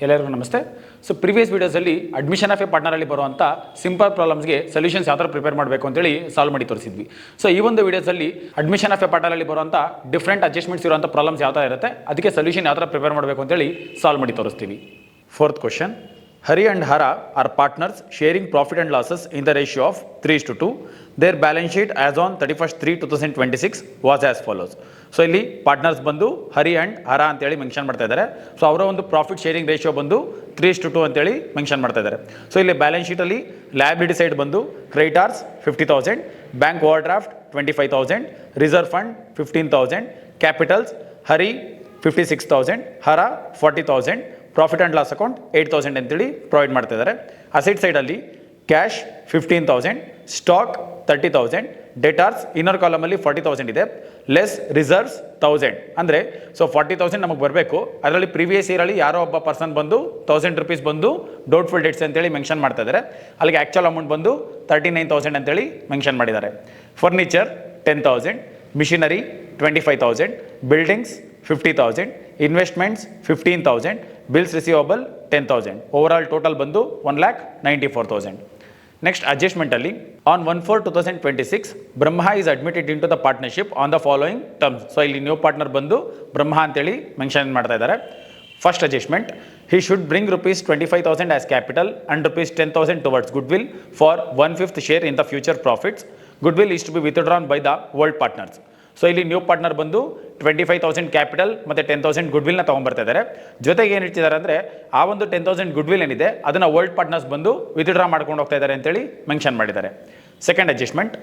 ಎಲ್ಲರಿಗೂ ನಮಸ್ತೆ. So previous ವೀಡಿಯೋಸಲ್ಲಿ ಅಡ್ಮಿಷನ್ ಆಫ್ ಎ ಪಾರ್ಟ್ನರಲ್ಲಿ ಬರುವಂಥ ಸಿಂಪಲ್ ಪ್ರಾಬ್ಲಮ್ಸ್ಗೆ ಸೊಲ್ಯೂಷನ್ಸ್ ಯಾವ ಥರ ಪ್ರಿಪೇರ್ ಮಾಡಬೇಕು ಅಂತೇಳಿ ಸಾಲ್ವ್ ಮಾಡಿ ತೋರಿಸಿದ್ವಿ. ಸೊ ಈ ಒಂದು ವೀಡಿಯೋಸಲ್ಲಿ ಅಡ್ಮಿಷನ್ ಆಫ್ ಎ ಪಾರ್ಟ್ನರಲ್ಲಿ ಬರುವಂಥ ಡಿಫ್ರೆಂಟ್ ಅಡ್ಜಸ್ಟ್ಮೆಂಟ್ಸ್ ಇರುವಂಥ ಪ್ರಾಬ್ಲಮ್ಸ್ ಯಾವ ಥರ ಇರುತ್ತೆ, ಅದಕ್ಕೆ ಸೊಲ್ಯೂಷನ್ ಯಾವ ಥರ ಪ್ರಿಪೇರ್ ಮಾಡಬೇಕು ಅಂತೇಳಿ ಸಾಲ್ವ್ ಮಾಡಿ ತೋರಿಸ್ತೀವಿ. Fourth question, Hari and Hara are partners sharing profit and losses in the ratio of 3:2. Their balance sheet as on 31/3/2026 was as follows. So ಇಲ್ಲಿ ಪಾರ್ಟ್ನರ್ಸ್ ಬಂದು ಹರಿ ಆ್ಯಂಡ್ ಹರ ಅಂತೇಳಿ ಮೆನ್ಷನ್ ಮಾಡ್ತಾ ಇದ್ದಾರೆ. ಸೊ ಅವರ ಒಂದು ಪ್ರಾಫಿಟ್ ಶೇರಿಂಗ್ ರೇಷಿಯೋ ಬಂದು 3:2 ಅಂತೇಳಿ mention ಮಾಡ್ತಾ ಇದ್ದಾರೆ. ಸೊ ಇಲ್ಲಿ ಬ್ಯಾಲೆನ್ಸ್ ಶೀಟಲ್ಲಿ ಲಯಬಿಲಿಟಿ ಸೈಡ್ ಬಂದು creditors 50,000, bank overdraft 25,000, reserve fund 15,000, capitals Hari 56,000, Hara 40,000, profit and loss account 8,000 ಅಂತೇಳಿ ಪ್ರೊವೈಡ್ ಮಾಡ್ತಾ ಇದ್ದಾರೆ. ಅಸೆಟ್ ಸೈಡಲ್ಲಿ ಕ್ಯಾಶ್ 15,000, ಸ್ಟಾಕ್ 30,000, ಡೆಟಾರ್ಸ್ ಇನ್ನರ್ ಕಾಲಮಲ್ಲಿ 40,000 ಇದೆ, ಲೆಸ್ ರಿಸರ್ವ್ಸ್ 1,000. ಅಂದರೆ ಸೊ 40,000 ನಮಗೆ ಬರಬೇಕು. ಅದರಲ್ಲಿ ಪ್ರೀವಿಯಸ್ ಇಯರಲ್ಲಿ ಯಾರೋ ಒಬ್ಬ ಪರ್ಸನ್ ಬಂದು 1,000 rupees ಬಂದು ಡೌಟ್ಫುಲ್ ಡೇಟ್ಸ್ ಅಂತೇಳಿ ಮೆನ್ಷನ್ ಮಾಡ್ತಾ ಇದ್ದಾರೆ. ಅಲ್ಲಿಗೆ ಆ್ಯಕ್ಚುಲ್ ಅಮೌಂಟ್ ಬಂದು 39,000 ಅಂತೇಳಿ ಮೆನ್ಷನ್ ಮಾಡಿದ್ದಾರೆ. Furniture 10,000, machinery 25,000, buildings 50,000, investments 15,000, bills receivable 10,000. Overall total ಬಂದು 1,94,000. ನೆಕ್ಸ್ಟ್ ಅಡ್ಜಸ್ಟ್ಮೆಂಟಲ್ಲಿ on 1/4/2026 Brahma is admitted in to the partnership on the following terms. So ಇಲ್ಲಿ ನ್ಯೂ ಪಾರ್ಟ್ನರ್ ಬಂದು ಬ್ರಹ್ಮ ಅಂತೇಳಿ ಮೆನ್ಷನ್ ಮಾಡ್ತಾ ಇದ್ದಾರೆ. First adjustment, he should bring ₹25,000 as capital and ₹10,000 towards goodwill for 1/5 share in the future profits. Goodwill is to be withdrawn by the old partners. So ಇಲ್ಲಿ new partner ಬಂದು 25,000 capital ಮತ್ತು 10,000 ಗುಡ್ವಿಲ್ನ ತೊಗೊಂಬರ್ತಾ ಇದ್ದಾರೆ. ಜೊತೆಗೆ ಏನು ಇಟ್ಟಿದ್ದಾರೆ ಅಂದರೆ ಆ ಒಂದು 10,000 ಗುಡ್ವಿಲ್ ಏನಿದೆ ಅದನ್ನು ಓಲ್ಡ್ ಪಾರ್ಟ್ನರ್ಸ್ ಬಂದು ವಿತ್ಡ್ರಾ ಮಾಡ್ಕೊಂಡು ಹೋಗ್ತಾ ಇದ್ದಾರೆ ಅಂತೇಳಿ ಮೆನ್ಷನ್ ಮಾಡಿದ್ದಾರೆ. Second adjustment,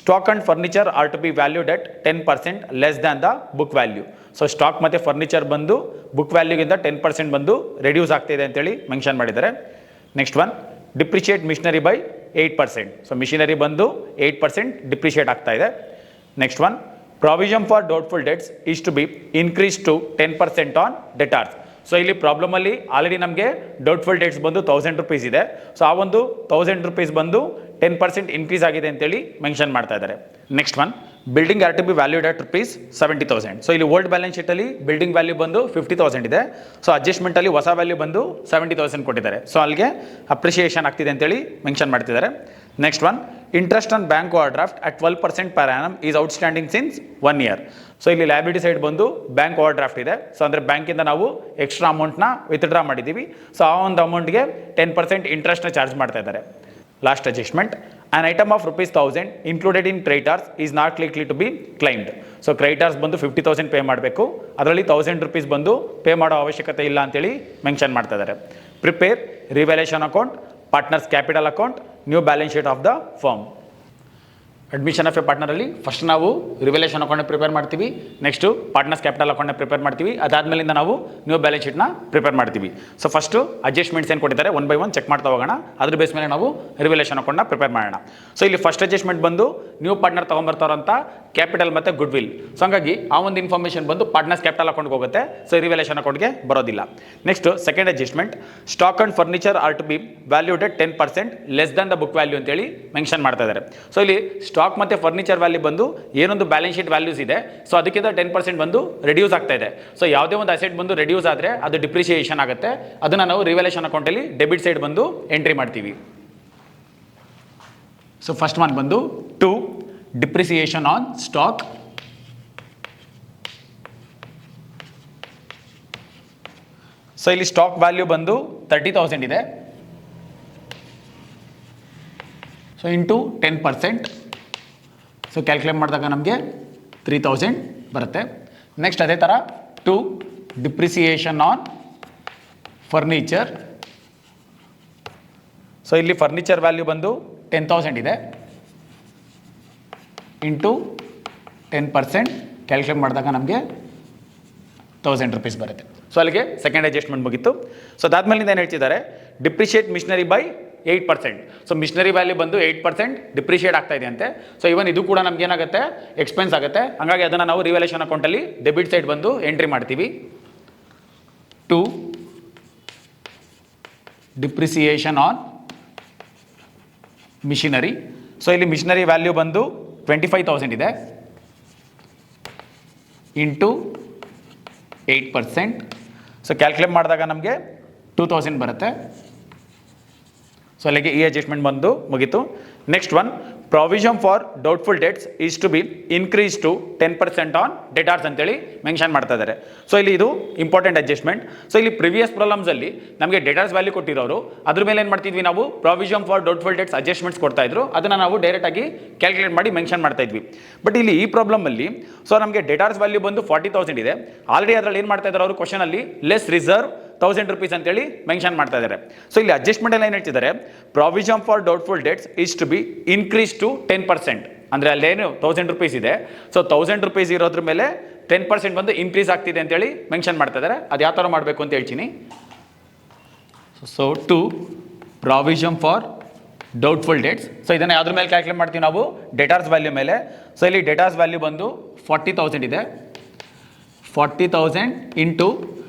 stock and furniture are to be valued at 10% less than the book value. So stock ಮತ್ತು ಫರ್ನಿಚರ್ ಬಂದು ಬುಕ್ ವ್ಯಾಲ್ಯೂಗಿಂತ 10% ಬಂದು ರೆಡ್ಯೂಸ್ ಆಗ್ತಾಯಿದೆ ಅಂತೇಳಿ ಮೆನ್ಷನ್ ಮಾಡಿದ್ದಾರೆ. Next one, depreciate machinery by 8%. So machinery ಬಂದು 8% ಡಿಪ್ರಿಷಿಯೇಟ್ ಆಗ್ತಾ ಇದೆ. Next one, provision for doubtful debts is to be increase to 10% on debtors. So ಇಲ್ಲಿ ಪ್ರಾಬ್ಲಮಲ್ಲಿ ಆಲ್ರೆಡಿ ನಮಗೆ ಡೌಟ್ಫುಲ್ ಡೇಟ್ಸ್ ಬಂದು 1,000 rupees ಇದೆ. ಸೊ ಆ ಒಂದು 1,000 rupees ಬಂದು 10% ಇನ್ಕ್ರೀಸ್ ಆಗಿದೆ ಅಂತೇಳಿ ಮೆನ್ಷನ್ ಮಾಡ್ತಾ ಇದ್ದಾರೆ. Next one, building are to be valued at ₹70,000. So ಇಲ್ಲಿ ಓಲ್ಡ್ ಬ್ಯಾಲೆನ್ಸ್ ಶೀಟಲ್ಲಿ ಬಿಲ್ಡಿಂಗ್ ವ್ಯಾಲ್ಯೂ ಬಂದು 50,000 ಇದೆ. ಸೊ ಅಡ್ಜಸ್ಟ್ಮೆಂಟಲ್ಲಿ ಹೊಸ ವ್ಯಾಲ್ಯೂ ಬಂದು 70,000 ಕೊಟ್ಟಿದ್ದಾರೆ. ಸೊ ಅಲ್ಲಿಗೆ ಅಪ್ರಿಷಿಯೇಷನ್ ಆಗ್ತಿದೆ ಅಂತೇಳಿ ಮೆನ್ಷನ್ ಮಾಡ್ತಿದ್ದಾರೆ. Next one, interest on bank overdraft at 12% per annum is outstanding since 1 year. So ಇಲ್ಲಿ ಲಯಬಿಲಿಟಿ ಸೈಡ್ ಬಂದು ಬ್ಯಾಂಕ್ ಓವರ್ ಡ್ರಾಫ್ಟ್ ಇದೆ. ಸೊ ಅಂದರೆ ಬ್ಯಾಂಕಿಂದ ನಾವು ಎಕ್ಸ್ಟ್ರಾ ಅಮೌಂಟ್ನ ವಿತ್ಡ್ರಾ ಮಾಡಿದ್ದೀವಿ. ಸೊ ಆ ಒಂದು ಅಮೌಂಟ್ಗೆ 10% ಇಂಟ್ರೆಸ್ಟ್ನ ಚಾರ್ಜ್ ಮಾಡ್ತಾ ಇದ್ದಾರೆ. Last adjustment, an item of ₹1,000 included in creditors is not likely to be claimed. So creditors ಬಂದು 50,000 ಪೇ ಮಾಡಬೇಕು. ಅದರಲ್ಲಿ 1,000 rupees ಬಂದು ಪೇ ಮಾಡೋ ಅವಶ್ಯಕತೆ ಇಲ್ಲ ಅಂತೇಳಿ ಮೆನ್ಷನ್ ಮಾಡ್ತಾ ಇದ್ದಾರೆ. Prepare revaluation account, partners capital account, new balance sheet of the firm. Admission of a ಪಾರ್ಟ್ನರಲ್ಲಿ ಫಸ್ಟ್ ನಾವು ರಿವ್ಯಾಲ್ಯೂಯೇಷನ್ ಅಕೌಂಟ್ನ ಪ್ರಿಪೇರ್ ಮಾಡ್ತೀವಿ. ನೆಕ್ಸ್ಟು ಪಾರ್ಟ್ನರ್ಸ್ ಕ್ಯಾಪಿಟಲ್ ಅಕೌಂಟ್ನ ಪ್ರಿಪೇರ್ ಮಾಡ್ತೀವಿ. ಅದಾದಮೇಲಿಂದ ನಾವು ನ್ಯೂ ಬ್ಯಾಲೆನ್ಸ್ ಶೀಟ್ನ ಪ್ರಿಪೇರ್ ಮಾಡ್ತೀವಿ. ಸೊ ಫಸ್ಟು ಅಡ್ಜಸ್ಟ್ಮೆಂಟ್ಸ್ ಏನು ಕೊಟ್ಟಿದ್ದಾರೆ 1 by 1 ಚೆಕ್ ಮಾಡ್ತಾ ಹೋಗೋಣ. ಅದ್ರ ಬೇಸ್ ಮೇಲೆ ನಾವು ರಿವ್ಯಾಲ್ಯೂಯೇಷನ್ ಅಕೌಂಟ್ನ ಪ್ರಿಪೇರ್ ಮಾಡೋಣ. ಸೊ ಇಲ್ಲಿ ಫಸ್ಟ್ ಅಡ್ಜಸ್ಟ್ಮೆಂಟ್ ಬಂದು ನ್ಯೂ ಪಾರ್ಟ್ನರ್ ತೊಗೊಂಬರ್ತಾರಂತ ಕ್ಯಾಪಿಟಲ್ ಮತ್ತು ಗುಡ್ವಿಲ್. ಸೊ ಹಂಗಾಗಿ ಆ ಒಂದು ಇನ್ಫಾರ್ಮೇಷನ್ ಬಂದು ಪಾರ್ಟ್ನರ್ಸ್ ಕ್ಯಾಪಿಟಲ್ ಅಕೌಂಟ್ಗೆ ಹೋಗುತ್ತೆ. ಸೊ ರಿವ್ಯಾಲ್ಯೂಯೇಷನ್ ಅಕೌಂಟ್ಗೆ ಬರೋದಿಲ್ಲ. Next second adjustment, stock and furniture are to be valued at 10% less than the book value ಅಂತೇಳಿ ಮೆನ್ಷನ್ ಮಾಡ್ತಾ ಇದ್ದಾರೆ. ಸೊ ಇಲ್ಲಿ ಸ್ಟಾಕ್ ಮತ್ತು ಫರ್ನಿಚರ್ ವ್ಯಾಲ್ಯೂ ಬಂದು ಏನೊಂದು ಬ್ಯಾಲೆನ್ಸ್ ಶೀಟ್ ವ್ಯಾಲ್ಯೂಸ್ ಇದೆ, ಸೊ ಅದಕ್ಕಿಂತ 10% ಬಂದು ರೆಡ್ಯೂಸ್ ಆಗ್ತಾ ಇದೆ. ಸೊ ಯಾವುದೇ ಒಂದು ಅಸೆಟ್ ಬಂದು ರೆಡ್ಯೂಸ್ ಆದರೆ ಅದು ಡಿಪ್ರಿಸಿಯೇಷನ್ ಆಗುತ್ತೆ. ಅದನ್ನು ನಾವು ರಿವ್ಯಾಲ್ಯೂಯೇಷನ್ ಅಕೌಂಟಲ್ಲಿ ಡೆಬಿಟ್ ಸೈಡ್ ಬಂದು ಎಂಟ್ರಿ ಮಾಡ್ತೀವಿ. ಸೊ ಫಸ್ಟ್ ಒನ್ ಬಂದು 2 ಡಿಪ್ರಿಸಿಯೇಷನ್ ಆನ್ ಸ್ಟಾಕ್. ಸೊ ಇಲ್ಲಿ ಸ್ಟಾಕ್ ವ್ಯಾಲ್ಯೂ ಬಂದು 30,000 ಇದೆ. So into 10%. ಸೊ ಕ್ಯಾಲ್ಕುಲೇಟ್ ಮಾಡಿದಾಗ ನಮಗೆ 3,000 ಬರುತ್ತೆ. ನೆಕ್ಸ್ಟ್ ಅದೇ ಥರ 2 ಡಿಪ್ರಿಸಿಯೇಷನ್ ಆನ್ ಫರ್ನಿಚರ್. ಸೊ ಇಲ್ಲಿ ಫರ್ನಿಚರ್ ವ್ಯಾಲ್ಯೂ ಬಂದು 10,000 ಇದೆ. ಇಂಟು 10% ಕ್ಯಾಲ್ಕುಲೇಟ್ ಮಾಡಿದಾಗ ನಮಗೆ 1,000 rupees ಬರುತ್ತೆ. ಸೊ ಅಲ್ಲಿಗೆ ಸೆಕೆಂಡ್ ಅಡ್ಜಸ್ಟ್ಮೆಂಟ್ ಮುಗಿತು. ಸೊ ಅದಾದ್ಮೇಲಿಂದ ಏನು ಹೇಳ್ತಿದ್ದಾರೆ, depreciate machinery by 8%. So machinery value ಬಂದು 8% ಡಿಪ್ರಿಷಿಯೇಟ್ ಆಗ್ತಾ ಇದೆ ಅಂತೆ. ಸೊ ಇವನ್ ಇದು ಕೂಡ ನಮ್ಗೆ ಏನಾಗುತ್ತೆ, ಎಕ್ಸ್ಪೆನ್ಸ್ ಆಗುತ್ತೆ. ಹಾಗಾಗಿ ಅದನ್ನು ನಾವು ರಿವ್ಯಾಲ್ಯೂಯೇಷನ್ ಅಕೌಂಟಲ್ಲಿ ಡೆಬಿಟ್ ಸೈಡ್ ಬಂದು ಎಂಟ್ರಿ ಮಾಡ್ತೀವಿ. 2 ಡಿಪ್ರಿಸಿಯೇಷನ್ ಆನ್ ಮಿಷಿನರಿ. ಸೊ ಇಲ್ಲಿ ಮಿಷಿನರಿ ವ್ಯಾಲ್ಯೂ ಬಂದು 25,000 ಇದೆ ಇಂಟು 8%. ಸೊ ಕ್ಯಾಲ್ಕುಲೇಟ್ ಮಾಡಿದಾಗ ನಮಗೆ 2000 ಬರುತ್ತೆ. ಸೊ ಅಲ್ಲಿಗೆ ಈ ಅಡ್ಜಸ್ಟ್ಮೆಂಟ್ ಬಂದು ಮುಗೀತು. Next one, provision for doubtful debts is to be increase to 10% on debtors ಅಂತೇಳಿ ಮೆನ್ಷನ್ ಮಾಡ್ತಾ ಇದ್ದಾರೆ. ಸೊ ಇಲ್ಲಿ ಇದು ಇಂಪಾರ್ಟೆಂಟ್ ಅಡ್ಜಸ್ಟ್ಮೆಂಟ್. ಸೊ ಇಲ್ಲಿ ಪ್ರಿವಿಯಸ್ ಪ್ರಾಬ್ಲಮ್ಸಲ್ಲಿ ನಮಗೆ ಡೇಟಾರ್ಸ್ ವ್ಯಾಲ್ಯೂ ಕೊಟ್ಟಿರೋರು ಅದ್ರ ಮೇಲೆ ಏನು ಮಾಡ್ತಿದ್ವಿ ನಾವು, provision for doubtful debts adjustments ಕೊಡ್ತಾ ಇದ್ರು, ಅದನ್ನು ನಾವು ಡೈರೆಕ್ಟಾಗಿ ಕ್ಯಾಲ್ಕುಲೇಟ್ ಮಾಡಿ ಮೆನ್ಷನ್ ಮಾಡ್ತಾ ಇದ್ವಿ. ಬಟ್ ಇಲ್ಲಿ ಈ ಪ್ರಾಬ್ಲಮಲ್ಲಿ ಸೊ ನಮಗೆ ಡೇಟಾರ್ಸ್ ವ್ಯಾಲ್ಯೂ ಬಂದು 40,000 ಇದೆ. ಆಲ್ರೆಡಿ ಅದರಲ್ಲಿ ಏನು ಮಾಡ್ತಾ ಇದ್ದಾರೆ ಅವರು ಕ್ವಶನಲ್ಲಿ ಲೆಸ್ ರಿಸರ್ವ್ 1000 rupees ಅಂತೇಳಿ ಮೆನ್ಷನ್ ಮಾಡ್ತಾ ಇದ್ದಾರೆ. ಸೊ ಇಲ್ಲಿ ಅಡ್ಜಸ್ಟ್ಮೆಂಟ್ ಎಲ್ಲ ಏನು ಹೇಳ್ತಿದ್ದಾರೆ, provision for doubtful debts is to be increase to 10%. ಅಂದರೆ ಅಲ್ಲೇನು 1000 rupees ಇದೆ, ಸೊ 1000 rupees ಇರೋದ್ರ ಮೇಲೆ 10% ಬಂದು ಇನ್ಕ್ರೀಸ್ ಆಗ್ತಿದೆ ಅಂತೇಳಿ ಮೆನ್ಷನ್ ಮಾಡ್ತಾ ಇದ್ದಾರೆ. ಅದು ಯಾವ ಥರ ಮಾಡಬೇಕು ಅಂತ ಹೇಳ್ತೀನಿ. So to provision for doubtful debts, so ಇದನ್ನು ಯಾವ್ದ್ರ ಮೇಲೆ ಕ್ಯಾಲ್ಕುಲೇಟ್ ಮಾಡ್ತೀವಿ ನಾವು, ಡೇಟಾರ್ಸ್ ವ್ಯಾಲ್ಯೂ ಮೇಲೆ. ಸೊ ಇಲ್ಲಿ ಡೇಟಾರ್ಸ್ ವ್ಯಾಲ್ಯೂ ಬಂದು 40,000 ಇದೆ. 40,000 ಇಂಟು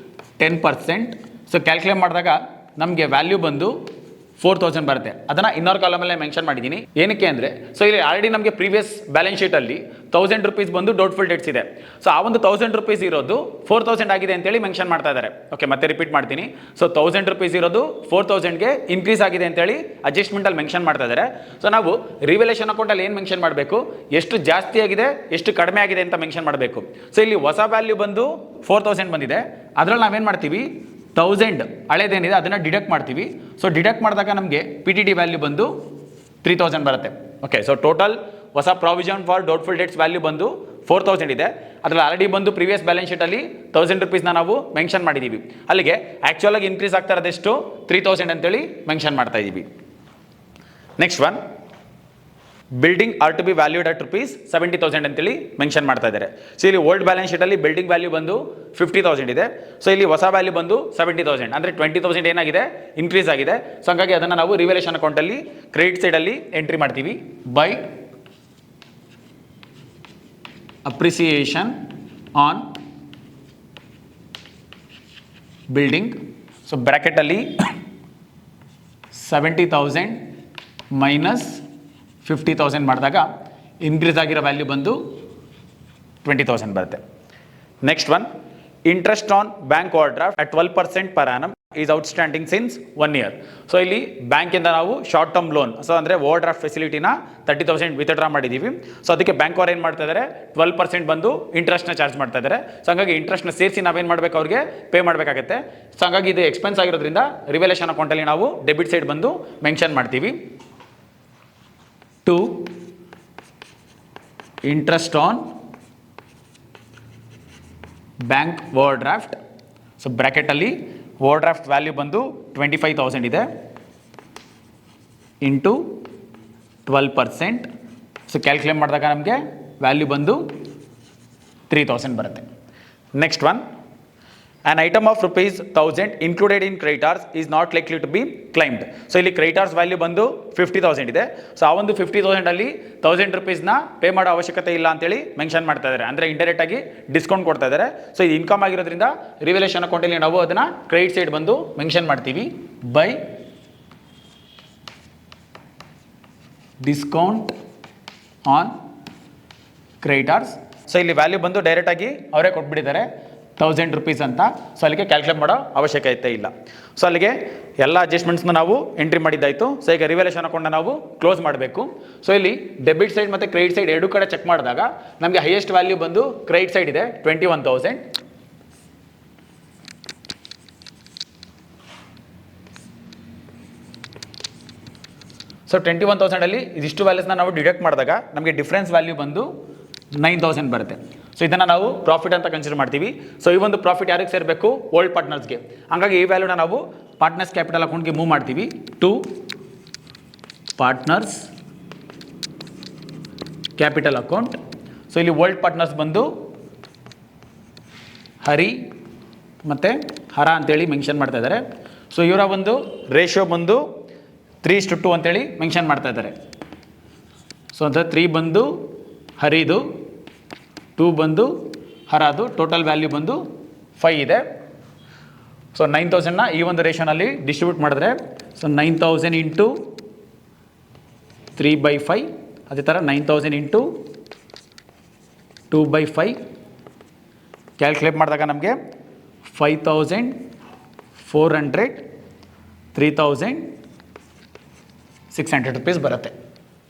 10%. ಸೊ ಕ್ಯಾಲ್ಕುಲೇಟ್ ಮಾಡಿದಾಗ ನಮಗೆ ವ್ಯಾಲ್ಯೂ ಬಂದು 4,000 ಬರುತ್ತೆ. ಅದನ್ನು ಇನ್ನೊಂದು ಕಾಲಮಲ್ಲೇ ಮೆನ್ಷನ್ ಮಾಡಿದ್ದೀನಿ. ಏನಕ್ಕೆ ಅಂದರೆ, ಸೊ ಇಲ್ಲಿ ಆಲ್ರೆಡಿ ನಮಗೆ ಪ್ರೀವಿಯಸ್ ಬ್ಯಾಲೆನ್ಸ್ ಶೀಟಲ್ಲಿ 1000 rupees ಬಂದು ಡೌಟ್ಫುಲ್ ಡೇಟ್ಸ್ ಇದೆ. ಸೊ ಆ ಒಂದು 1000 rupees ಇರೋದು 4,000 ಆಗಿದೆ ಅಂತೇಳಿ ಮೆನ್ಷನ್ ಮಾಡ್ತಾ ಇದ್ದಾರೆ. ಓಕೆ, ಮತ್ತೆ ರಿಪೀಟ್ ಮಾಡ್ತೀನಿ. ಸೊ 1000 rupees ಇರೋದು 4,000ಗೆ ಇನ್ಕ್ರೀಸ್ ಆಗಿದೆ ಅಂತೇಳಿ ಅಡ್ಜಸ್ಟ್ಮೆಂಟಲ್ಲಿ ಮೆನ್ಷನ್ ಮಾಡ್ತಾ ಇದ್ದಾರೆ. ಸೊ ನಾವು ರಿವೆಲೇಷನ್ ಅಕೌಂಟಲ್ಲಿ ಏನು ಮೆನ್ಷನ್ ಮಾಡಬೇಕು, ಎಷ್ಟು ಜಾಸ್ತಿ ಆಗಿದೆ ಎಷ್ಟು ಕಡಿಮೆ ಆಗಿದೆ ಅಂತ ಮೆನ್ಷನ್ ಮಾಡಬೇಕು. ಸೊ ಇಲ್ಲಿ ಹೊಸ ವ್ಯಾಲ್ಯೂ ಬಂದು 4,000 ಬಂದಿದೆ. ಅದರಲ್ಲಿ ನಾವೇನು ಮಾಡ್ತೀವಿ, 1000 ಹಳೇದೇನಿದೆ ಅದನ್ನು ಡಿಡಕ್ಟ್ ಮಾಡ್ತೀವಿ. ಸೊ ಡಿಡಕ್ಟ್ ಮಾಡಿದಾಗ ನಮಗೆ ಪಿ ಟಿ ಡಿ ವ್ಯಾಲ್ಯೂ ಬಂದು 3,000 ಬರುತ್ತೆ. ಓಕೆ, ಸೊ ಟೋಟಲ್ ಹೊಸ provision for doubtful dates value ಬಂದು 4,000 ಇದೆ. ಅದರಲ್ಲಿ ಆಲ್ರೆಡಿ ಬಂದು ಪ್ರೀವಿಯಸ್ ಬ್ಯಾಲೆನ್ಸ್ ಶೀಟಲ್ಲಿ 1000 rupeesನ ನಾವು ಮೆನ್ಷನ್ ಮಾಡಿದ್ದೀವಿ. ಅಲ್ಲಿಗೆ ಆ್ಯಕ್ಚುಲಾಗಿ ಇನ್ಕ್ರೀಸ್ ಆಗ್ತಾ ಇರೋದೆಷ್ಟು 3,000 ಅಂತೇಳಿ ಮೆನ್ಷನ್ ಮಾಡ್ತಾ ಇದ್ದೀವಿ. Next one, building are to be valued at ₹70,000 ಅಂತೇಳಿ ಮೆನ್ಷನ್ ಮಾಡ್ತಾ ಇದ್ದಾರೆ. ಸೊ ಇಲ್ಲಿ ಓಲ್ಡ್ ಬ್ಯಾಲೆನ್ಸ್ ಶೀಟಲ್ಲಿ ಬಿಲ್ಡಿಂಗ್ ವ್ಯಾಲ್ಯೂ ಬಂದು 50,000 ಇದೆ. ಸೊ ಇಲ್ಲಿ ಹೊಸ ವ್ಯಾಲ್ಯೂ ಬಂದು 70,000, ಅಂದರೆ 20,000 ಏನಾಗಿದೆ, ಇನ್ಕ್ರೀಸ್ ಆಗಿದೆ. ಸೊ ಹಾಗಾಗಿ ಅದನ್ನು ನಾವು ರಿವೆಲೇಷನ್ ಅಕೌಂಟಲ್ಲಿ ಕ್ರೆಡಿಟ್ ಸೈಡಲ್ಲಿ ಎಂಟ್ರಿ ಮಾಡ್ತೀವಿ. By appreciation on building. So ಬ್ರ್ಯಾಕೆಟಲ್ಲಿ 70,000 ಮೈನಸ್ 50,000 ಮಾಡಿದಾಗ ಇನ್ಕ್ರೀಸ್ ಆಗಿರೋ ವ್ಯಾಲ್ಯೂ ಬಂದು 20,000 ಬರುತ್ತೆ. Next one, interest on bank overdraft at 12% per annum is outstanding since 1 year. So ಇಲ್ಲಿ ಬ್ಯಾಂಕಿಂದ ನಾವು ಶಾರ್ಟ್ ಟರ್ಮ್ ಲೋನ್, ಸೊ ಅಂದರೆ ಓವರ್ ಡ್ರಾಫ್ಟ್ ಫೆಸಿಲಿಟಿನ 30,000 ವಿತ್ಡ್ರಾ ಮಾಡಿದ್ದೀವಿ. ಸೊ ಅದಕ್ಕೆ ಬ್ಯಾಂಕ್ ಅವ್ರು ಏನು ಮಾಡ್ತಾ ಇದ್ದಾರೆ, 12% ಬಂದು ಇಂಟ್ರೆಸ್ಟ್ನ ಚಾರ್ಜ್ ಮಾಡ್ತಾ ಇದ್ದಾರೆ. ಸೊ ಹಾಗಾಗಿ ಇಂಟ್ರೆಸ್ಟ್ನ ಸೇರಿಸಿ ನಾವೇನು ಮಾಡಬೇಕು, ಅವ್ರಿಗೆ ಪೇ ಮಾಡಬೇಕಾಗತ್ತೆ. ಸೊ ಹಾಗಾಗಿ ಇದು ಎಕ್ಸ್ಪೆನ್ಸ್ ಆಗಿರೋದ್ರಿಂದ ರಿವೆಲೇಷನ್ ಅಕೌಂಟಲ್ಲಿ ನಾವು ಡೆಬಿಟ್ ಸೈಡ್ ಬಂದು ಮೆನ್ಷನ್ ಮಾಡ್ತೀವಿ. To interest on bank overdraft. So ಬ್ರ್ಯಾಕೆಟಲ್ಲಿ ಓವರ್ ಡ್ರಾಫ್ಟ್ ವ್ಯಾಲ್ಯೂ ಬಂದು 25,000 ಇದೆ ಇಂಟು 12%. ಸೊ ಕ್ಯಾಲ್ಕುಲೇಟ್ ಮಾಡಿದಾಗ ನಮಗೆ ವ್ಯಾಲ್ಯೂ ಬಂದು 3,000 ಬರುತ್ತೆ. Next one, an item of ₹1,000 included in creditors is not likely to be claimed. So ಇಲ್ಲಿ ಕ್ರೆಡಿಟರ್ಸ್ ವ್ಯಾಲ್ಯೂ ಬಂದು 50,000 ಇದೆ. ಸೊ ಆ ಒಂದು 50,000 ಅಲ್ಲಿ 1,000 rupeesನ ಪೇ ಮಾಡೋ ಅವಶ್ಯಕತೆ ಇಲ್ಲ ಅಂತೇಳಿ ಮೆನ್ಷನ್ ಮಾಡ್ತಾ ಇದ್ದಾರೆ. ಅಂದರೆ ಇಂಡೈರೆಕ್ಟ್ ಆಗಿ ಡಿಸ್ಕೌಂಟ್ ಕೊಡ್ತಾ ಇದ್ದಾರೆ. ಸೊ ಇದು ಇನ್ಕಮ್ ಆಗಿರೋದ್ರಿಂದ ರಿವೆಲೇಷನ್ ಅಕೌಂಟಲ್ಲಿ ನಾವು ಅದನ್ನು ಕ್ರೆಡಿಟ್ ಸೈಡ್ ಬಂದು ಮೆನ್ಷನ್ ಮಾಡ್ತೀವಿ. By discount on creditors. So ಇಲ್ಲಿ ವ್ಯಾಲ್ಯೂ ಬಂದು ಡೈರೆಕ್ಟಾಗಿ ಅವರೇ ಕೊಟ್ಬಿಟ್ಟಿದ್ದಾರೆ 1,000 rupees ಅಂತ. ಸೊ ಅಲ್ಲಿಗೆ ಕ್ಯಾಲ್ಕುಲೇಟ್ ಮಾಡೋ ಅವಶ್ಯಕತೆ ಇಲ್ಲ. ಸೊ ಅಲ್ಲಿಗೆ ಎಲ್ಲ ಅಡ್ಜಸ್ಟ್ಮೆಂಟ್ಸ್ನ ನಾವು ಎಂಟ್ರಿ ಮಾಡಿದ್ದಾಯಿತು. ಸೊ ಈಗ ರಿವೆಲೇಷನ್ ಅಕೌಂಟ್ನ ನಾವು ಕ್ಲೋಸ್ ಮಾಡಬೇಕು. ಸೊ ಇಲ್ಲಿ ಡೆಬಿಟ್ ಸೈಡ್ ಮತ್ತು ಕ್ರೆಡಿಟ್ ಸೈಡ್ ಎರಡೂ ಕಡೆ ಚೆಕ್ ಮಾಡಿದಾಗ ನಮಗೆ ಹೈಯೆಸ್ಟ್ ವ್ಯಾಲ್ಯೂ ಬಂದು ಕ್ರೆಡಿಟ್ ಸೈಡ್ ಇದೆ 21,000. ಸೊ 21,000 ಇದಿಷ್ಟು ವ್ಯಾಲ್ಯೂಸ್ನ ನಾವು ಡಿಡಕ್ಟ್ ಮಾಡಿದಾಗ ನಮಗೆ ಡಿಫ್ರೆನ್ಸ್ ವ್ಯಾಲ್ಯೂ ಬಂದು 9,000 ಬರುತ್ತೆ. ಸೊ ಇದನ್ನು ನಾವು ಪ್ರಾಫಿಟ್ ಅಂತ ಕನ್ಸಿಡರ್ ಮಾಡ್ತೀವಿ. ಸೊ ಈ ಒಂದು ಪ್ರಾಫಿಟ್ ಯಾರಿಗೆ ಸೇರಬೇಕು, ಓಲ್ಡ್ ಪಾರ್ಟ್ನರ್ಸ್ಗೆ. ಹಾಗಾಗಿ ಈ ವ್ಯಾಲ್ಯೂನ ನಾವು ಪಾರ್ಟ್ನರ್ಸ್ ಕ್ಯಾಪಿಟಲ್ ಅಕೌಂಟ್ಗೆ ಮೂವ್ ಮಾಡ್ತೀವಿ. To partners capital account. So ಇಲ್ಲಿ ಓಲ್ಡ್ ಪಾರ್ಟ್ನರ್ಸ್ ಬಂದು ಹರಿ ಮತ್ತು ಹರ ಅಂತೇಳಿ ಮೆನ್ಷನ್ ಮಾಡ್ತಾ ಇದ್ದಾರೆ. ಸೊ ಇವರ ಒಂದು ರೇಷಿಯೋ ಬಂದು 3:2 ಅಂತೇಳಿ ಮೆನ್ಷನ್ ಮಾಡ್ತಾ ಇದ್ದಾರೆ. ಸೊ ಅಂತ 3 ಬಂದು ಹರಿದು, 2 ಬಂದು ಹರಾದು, ಟೋಟಲ್ ವ್ಯಾಲ್ಯೂ ಬಂದು 5 ಇದೆ. ಸೊ 9,000ನ ಈ ಒಂದು ರೇಷನಲ್ಲಿ ಡಿಸ್ಟ್ರಿಬ್ಯೂಟ್ ಮಾಡಿದ್ರೆ, ಸೊ 9,000 ಇಂಟು 3/5, ಅದೇ ಥರ 9,000 ಇಂಟು 2/5 ಕ್ಯಾಲ್ಕುಲೇಟ್ ಮಾಡಿದಾಗ ನಮಗೆ 5,400 3,600 ರುಪೀಸ್ ಬರುತ್ತೆ.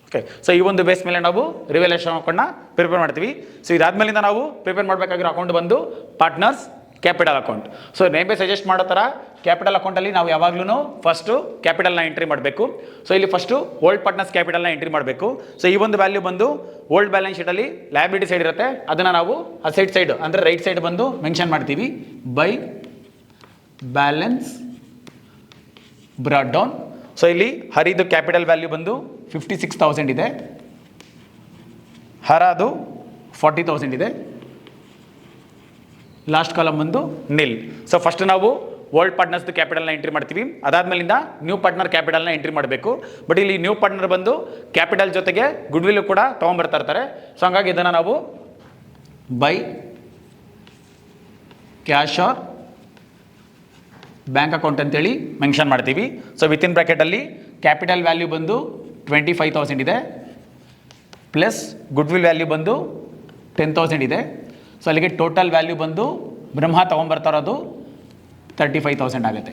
ಓಕೆ, ಸೊ ಈ ಒಂದು ಬೇಸ್ ಮೇಲೆ ನಾವು ರಿವ್ಯಾಲ್ಯೂಯೇಷನ್ ಅಕೌಂಟ್ನ ಪ್ರಿಪೇರ್ ಮಾಡ್ತೀವಿ. ಸೊ ಇದಾದ್ಮೇಲಿಂದ ನಾವು ಪ್ರಿಪೇರ್ ಮಾಡಬೇಕಾಗಿರೋ ಅಕೌಂಟ್ ಬಂದು ಪಾರ್ಟ್ನರ್ಸ್ ಕ್ಯಾಪಿಟಲ್ ಅಕೌಂಟ್. ಸೊ ನೇಮೇ ಸಜೆಸ್ಟ್ ಮಾಡೋ ಥರ ಕ್ಯಾಪಿಟಲ್ ಅಕೌಂಟಲ್ಲಿ ನಾವು ಯಾವಾಗಲೂ ಫಸ್ಟು ಕ್ಯಾಪಿಟಲ್ನ ಎಂಟ್ರಿ ಮಾಡಬೇಕು. ಸೊ ಇಲ್ಲಿ ಫಸ್ಟು ಓಲ್ಡ್ ಪಾರ್ಟ್ನರ್ಸ್ ಕ್ಯಾಪಿಟಲ್ನ ಎಂಟ್ರಿ ಮಾಡಬೇಕು. ಸೊ ಈ ಒಂದು ವ್ಯಾಲ್ಯೂ ಬಂದು ಓಲ್ಡ್ ಬ್ಯಾಲೆನ್ಸ್ ಶೀಟಲ್ಲಿ ಲಯಬಿಲಿಟಿ ಸೈಡ್ ಇರುತ್ತೆ, ಅದನ್ನು ನಾವು ಅಸೆಟ್ ಸೈಡ್ ಅಂದರೆ ರೈಟ್ ಸೈಡ್ ಬಂದು ಮೆನ್ಷನ್ ಮಾಡ್ತೀವಿ by balance brought down. So ಇಲ್ಲಿ ಹರಿದು ಕ್ಯಾಪಿಟಲ್ ವ್ಯಾಲ್ಯೂ ಬಂದು 56,000 ಇದೆ, ಹರಾದು 40,000 ಇದೆ, ಲಾಸ್ಟ್ ಕಾಲಮ್ ಬಂದು ನಿಲ್. ಸೊ ಫಸ್ಟ್ ನಾವು ಓಲ್ಡ್ ಪಾರ್ಟ್ನರ್ಸ್ದು ಕ್ಯಾಪಿಟಲ್ನ ಎಂಟ್ರಿ ಮಾಡ್ತೀವಿ, ಅದಾದ್ಮೇಲಿಂದ ನ್ಯೂ ಪಾರ್ಟ್ನರ್ ಕ್ಯಾಪಿಟಲ್ನ ಎಂಟ್ರಿ ಮಾಡಬೇಕು. ಬಟ್ ಇಲ್ಲಿ ನ್ಯೂ ಪಾರ್ಟ್ನರ್ ಬಂದು ಕ್ಯಾಪಿಟಲ್ ಜೊತೆಗೆ ಗುಡ್ ವಿಲ್ ಕೂಡ ತೊಗೊಂಬರ್ತಾ ಇರ್ತಾರೆ. ಸೊ ಹಂಗಾಗಿ ಇದನ್ನು ನಾವು by cash or bank account ಅಂತೇಳಿ ಮೆನ್ಷನ್ ಮಾಡ್ತೀವಿ. ಸೊ ವಿತಿನ್ ಬ್ರ್ಯಾಕೆಟಲ್ಲಿ ಕ್ಯಾಪಿಟಲ್ ವ್ಯಾಲ್ಯೂ ಬಂದು 25,000 ಇದೆ, ಪ್ಲಸ್ ಗುಡ್ ವಿಲ್ ವ್ಯಾಲ್ಯೂ ಬಂದು 10,000 ಇದೆ. ಸೊ ಅಲ್ಲಿಗೆ ಟೋಟಲ್ ವ್ಯಾಲ್ಯೂ ಬಂದು ಬ್ರಹ್ಮ ತೊಗೊಂಬರ್ತಾ ಇರೋದು 35,000 ಆಗುತ್ತೆ.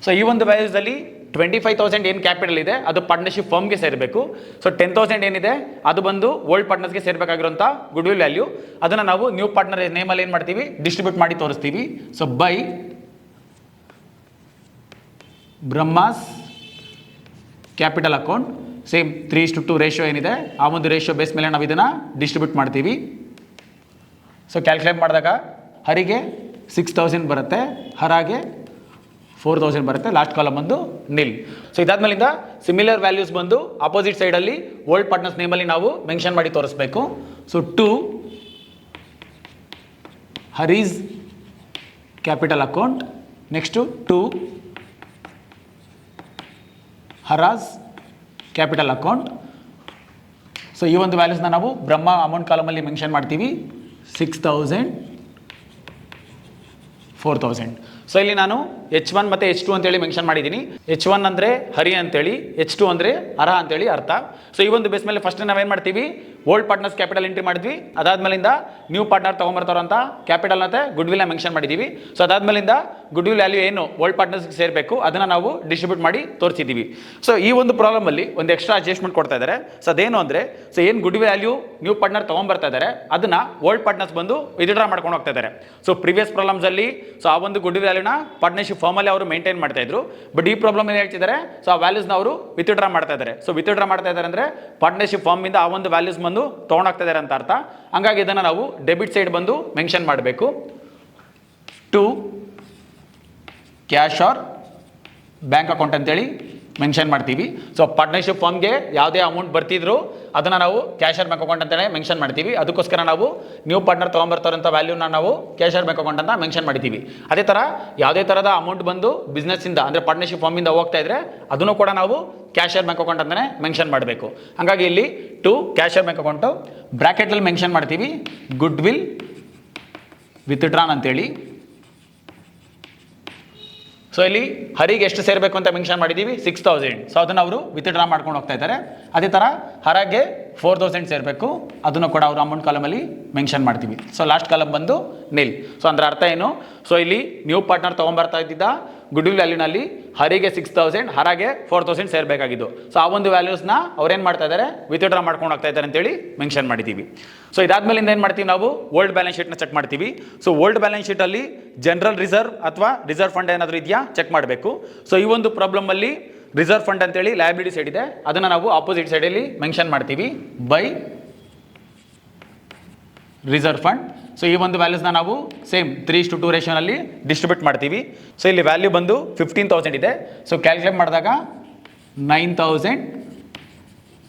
ಸೊ ಈ ಒಂದು ವ್ಯಾಲ್ಯೂಸಲ್ಲಿ 25,000 ಏನು ಕ್ಯಾಪಿಟಲ್ ಇದೆ ಅದು ಪಾರ್ಟ್ನರ್ಶಿಪ್ ಫರ್ಮ್ಗೆ ಸೇರಬೇಕು. ಸೊ 10,000 ಏನಿದೆ ಅದು ಬಂದು ಓಲ್ಡ್ ಪಾರ್ಟ್ನರ್ಸ್ಗೆ ಸೇರಬೇಕಾಗಿರುವಂಥ ಗುಡ್ ವಿಲ್ ವ್ಯಾಲ್ಯೂ, ಅದನ್ನು ನಾವು ನ್ಯೂ ಪಾರ್ಟ್ನರ್ ನೇಮಲ್ಲಿ ಏನು ಮಾಡ್ತೀವಿ, ಡಿಸ್ಟ್ರಿಬ್ಯೂಟ್ ಮಾಡಿ ತೋರಿಸ್ತೀವಿ. So by Brahma's capital account, same 3:2 ratio ಏನಿದೆ ಆ ಒಂದು ರೇಷಿಯೋ ಬೇಸ್ ಮೇಲೆ ನಾವು ಇದನ್ನು ಡಿಸ್ಟ್ರಿಬ್ಯೂಟ್ ಮಾಡ್ತೀವಿ. ಸೊ ಕ್ಯಾಲ್ಕುಲೇಟ್ ಮಾಡಿದಾಗ ಹರಿಗೆ 6,000 ಬರುತ್ತೆ, ಹರಾಗೆ 4,000 ಬರುತ್ತೆ, ಲಾಸ್ಟ್ ಕಾಲಮ್ ಬಂದು ನಿಲ್. ಸೊ ಇದಾದ್ಮೇಲಿಂದ ಸಿಮಿಲರ್ ವ್ಯಾಲ್ಯೂಸ್ ಬಂದು ಅಪೋಸಿಟ್ ಸೈಡಲ್ಲಿ ಓಲ್ಡ್ ಪಾರ್ಟ್ನರ್ಸ್ ನೇಮಲ್ಲಿ ನಾವು ಮೆನ್ಷನ್ ಮಾಡಿ ತೋರಿಸ್ಬೇಕು. So to Hari's capital account, next to ಹರಾಸ್ ಕ್ಯಾಪಿಟಲ್ ಅಕೌಂಟ್. ಸೊ ಈ ಒಂದು ವ್ಯಾಲ್ಯೂಸ್ನ ನಾವು ಬ್ರಹ್ಮ ಅಮೌಂಟ್ ಕಾಲಮಲ್ಲಿ ಮೆನ್ಷನ್ ಮಾಡ್ತೀವಿ 6,000 4,000. ಸೊ ಇಲ್ಲಿ ನಾನು H1 ಮತ್ತು H2 ಅಂತೇಳಿ ಮೆನ್ಷನ್ ಮಾಡಿದ್ದೀನಿ. H1 ಅಂದರೆ ಹರಿ ಅಂತೇಳಿ, H2 ಅಂದರೆ ಹರ ಅಂತೇಳಿ ಅರ್ಥ. ಸೊ ಈ ಒಂದು ಬೇಸ್ ಮೇಲೆ ಫಸ್ಟ್ ನಾವೇನು ಮಾಡ್ತೀವಿ, ಓಲ್ಡ್ ಪಾರ್ಟ್ನರ್ಸ್ ಕ್ಯಾಪಿಟಲ್ ಎಂಟ್ರಿ ಮಾಡಿದ್ವಿ, ಅದಾದ್ಮೇಲಿಂದ ನ್ಯೂ ಪಾರ್ಟ್ನರ್ ತೊಗೊಂಬರ್ತಾರಂತ ಕ್ಯಾಪಿಟಲ್ ಮತ್ತು ಗುಡ್ ವಿಲ್ನ ಮೆನ್ಷನ್ ಮಾಡಿದ್ದೀವಿ. ಸೊ ಅದಾದ್ಮೇಲಿಂದ ಗುಡ್ ವಿಲ್ ವ್ಯಾಲ್ಯೂ ಏನು ಓಲ್ಡ್ ಪಾರ್ಟ್ನರ್ಸ್ಗೆ ಸೇರಬೇಕು ಅದನ್ನು ನಾವು ಡಿಸ್ಟ್ರಿಬ್ಯೂಟ್ ಮಾಡಿ ತೋರಿಸಿದ್ದೀವಿ. ಸೊ ಈ ಒಂದು ಪ್ರಾಬ್ಲಮಲ್ಲಿ ಒಂದು ಎಕ್ಸ್ಟ್ರಾ ಅಡ್ಜಸ್ಟ್ಮೆಂಟ್ ಕೊಡ್ತಾ ಇದ್ದಾರೆ. ಸೊ ಅದೇನು ಅಂದರೆ, ಸೊ ಏನು ಗುಡ್ ವ್ಯಾಲ್ಯೂ ನ್ಯೂ ಪಾರ್ಟ್ನರ್ ತೊಗೊಂಬರ್ತಾ ಇದ್ದಾರೆ ಅದನ್ನು ಓಲ್ಡ್ ಪಾರ್ಟ್ನರ್ಸ್ ಬಂದು ವಿತ್ಡ್ರಾ ಮಾಡ್ಕೊಂಡು ಹೋಗ್ತಾ ಇದ್ದಾರೆ. ಸೊ ಪ್ರೀವಿಯಸ್ ಪ್ರಾಬ್ಲಮ್ಸಲ್ಲಿ ಸೊ ಆ ಒಂದು ಗುಡ್ ವ್ಯಾಲ್ಯೂನ ಪಾರ್ಟ್ನರ್ಶಿಪ್ ಫಾರ್ಮಲ್ಲಿ ಅವರು ಮೇಂಟೈನ್ ಮಾಡ್ತಾ ಇದ್ರು. ಬಟ್ ಈ ಪ್ರಾಬ್ಲಮ್ ಏನು ಹೇಳ್ತಿದ್ದಾರೆ, ಸೊ ಆ ವ್ಯಾಲ್ಯೂಸ್ನ ಅವರು ವಿತ್ಡ್ರಾ ಮಾಡ್ತಾ ಇದ್ದಾರೆ. ಸೊ ವಿತ್ಡ್ರಾ ಮಾಡ್ತಾ ಇದ್ದಾರೆ ಅಂದರೆ ಪಾರ್ಟ್ನರ್ಶಿಪ್ ಫಾರ್ಮಿಂದ ಆ ಒಂದು ವ್ಯಾಲ್ಯೂಸ್ ಬಂದು ತೊಗೊಂಡೋಗ್ತಾ ಇದ್ದಾರೆ ಅಂತ ಅರ್ಥ. ಹಂಗಾಗಿ ಇದನ್ನು ನಾವು ಡೆಬಿಟ್ ಸೈಡ್ ಬಂದು ಮೆನ್ಷನ್ ಮಾಡಬೇಕು. To cash or bank account ಅಂತೇಳಿ ಮೆನ್ಷನ್ ಮಾಡ್ತೀವಿ. ಸೊ ಪಾರ್ಟ್ನರ್ಶಿಪ್ ಫಾರ್ಮ್ಗೆ ಯಾವುದೇ ಅಮೌಂಟ್ ಬರ್ತಿದ್ರು ಅದನ್ನು ನಾವು ಕ್ಯಾಶರ್ ಬ್ಯಾಂಕ್ ಅಕೌಂಟ್ ಅಂತಲೇ ಮೆನ್ಷನ್ ಮಾಡ್ತೀವಿ. ಅದಕ್ಕೋಸ್ಕರ ನಾವು ನ್ಯೂ ಪಾರ್ಟ್ನರ್ ತೊಗೊಂಬರ್ತಾರಂಥ ವ್ಯಾಲ್ಯೂನ ನಾವು ಕ್ಯಾಶರ್ ಬ್ಯಾಂಕ್ ಅಕೌಂಟ್ ಅಂತ ಮೆನ್ಷನ್ ಮಾಡ್ತೀವಿ. ಅದೇ ಥರ ಯಾವುದೇ ಥರದ ಅಮೌಂಟ್ ಬಂದು ಬಿಸ್ನೆಸ್ಸಿಂದ ಅಂದರೆ ಪಾರ್ಟ್ನರ್ಶಿಪ್ ಫಾರ್ಮಿಂದ ಹೋಗ್ತಾ ಇದ್ರೆ ಅದನ್ನು ಕೂಡ ನಾವು ಕ್ಯಾಶರ್ ಬ್ಯಾಂಕ್ ಅಕೌಂಟ್ ಅಂತಲೇ ಮೆನ್ಷನ್ ಮಾಡಬೇಕು. ಹಾಗಾಗಿ ಇಲ್ಲಿ ಟು ಕ್ಯಾಶರ್ ಬ್ಯಾಂಕ್ ಅಕೌಂಟು ಬ್ರ್ಯಾಕೆಟಲ್ಲಿ ಮೆನ್ಷನ್ ಮಾಡ್ತೀವಿ ಗುಡ್ ವಿಲ್ ವಿತ್ಡ್ರಾನ್ ಅಂತೇಳಿ. ಸೊ ಇಲ್ಲಿ ಹರಿಗೆ ಎಷ್ಟು ಸೇರಬೇಕು ಅಂತ ಮೆನ್ಷನ್ ಮಾಡಿದ್ದೀವಿ 6,000. ಸೊ ಅದನ್ನು ಅವರು ವಿತ್ಡ್ರಾ ಮಾಡ್ಕೊಂಡು ಹೋಗ್ತಾ ಇದ್ದಾರೆ. ಅದೇ ಥರ ಹರಗೆ 4,000 ಸೇರಬೇಕು, ಅದನ್ನು ಕೂಡ ಅವರು ಅಮೌಂಟ್ ಕಾಲಮಲ್ಲಿ ಮೆನ್ಷನ್ ಮಾಡ್ತೀವಿ. ಸೊ ಲಾಸ್ಟ್ ಕಾಲಮ್ ಬಂದು ನಿಲ್. ಸೊ ಅದರ ಅರ್ಥ ಏನು, ಸೊ ಇಲ್ಲಿ ನ್ಯೂ ಪಾರ್ಟ್ನರ್ ತೊಗೊಂಬರ್ತಾ ಇದ್ದಿದ್ದ ಗುಡ್ ವಿಲ್ ವ್ಯಾಲ್ಯೂನಲ್ಲಿ ಹರಿಗೆ 6,000 ಹರಾಗೆ 4,000 ಸೇರಬೇಕಾಗಿದ್ದು. ಸೊ ಆ ಒಂದು ವ್ಯಾಲ್ಯೂಸ್ನ ಅವ್ರೇನು ಮಾಡ್ತಾ ಇದ್ದಾರೆ, ವಿತ್ಡ್ರಾ ಮಾಡ್ಕೊಂಡು ಹೋಗ್ತಾ ಇದ್ದಾರೆ ಅಂತೇಳಿ ಮೆನ್ಷನ್ ಮಾಡಿದ್ದೀವಿ. ಸೊ ಇದಾದ್ಮೇಲಿಂದ ಏನು ಮಾಡ್ತೀವಿ, ನಾವು ಓಲ್ಡ್ ಬ್ಯಾಲೆನ್ಸ್ ಶೀಟ್ನ ಚೆಕ್ ಮಾಡ್ತೀವಿ. ಸೊ ಓಲ್ಡ್ ಬ್ಯಾಲೆನ್ಸ್ ಶೀಟಲ್ಲಿ ಜನರಲ್ ರಿಸರ್ವ್ ಅಥವಾ ರಿಸರ್ವ್ ಫಂಡ್ ಏನಾದರೂ ಇದೆಯಾ ಚೆಕ್ ಮಾಡಬೇಕು. ಸೊ ಈ ಒಂದು ಪ್ರಾಬ್ಲಮಲ್ಲಿ ರಿಸರ್ವ್ ಫಂಡ್ ಅಂತೇಳಿ ಲಯಬಿಲಿಟಿ ಸೈಡ್ ಇದೆ, ಅದನ್ನು ನಾವು ಆಪೋಸಿಟ್ ಸೈಡಲ್ಲಿ ಮೆನ್ಷನ್ ಮಾಡ್ತೀವಿ ಬೈ ರಿಸರ್ವ್ ಫಂಡ್. ಸೊ ಈ ಒಂದು ವ್ಯಾಲ್ಯೂಸ್ನ ನಾವು ಸೇಮ್ 3:2 ರೇಷಿಯೋನಲ್ಲಿ ಡಿಸ್ಟ್ರಿಬ್ಯೂಟ್ ಮಾಡ್ತೀವಿ. ಸೊ ಇಲ್ಲಿ ವ್ಯಾಲ್ಯೂ ಬಂದು 15,000 ಇದೆ. ಸೊ ಕ್ಯಾಲ್ಕುಲೇಟ್ ಮಾಡಿದಾಗ 9,000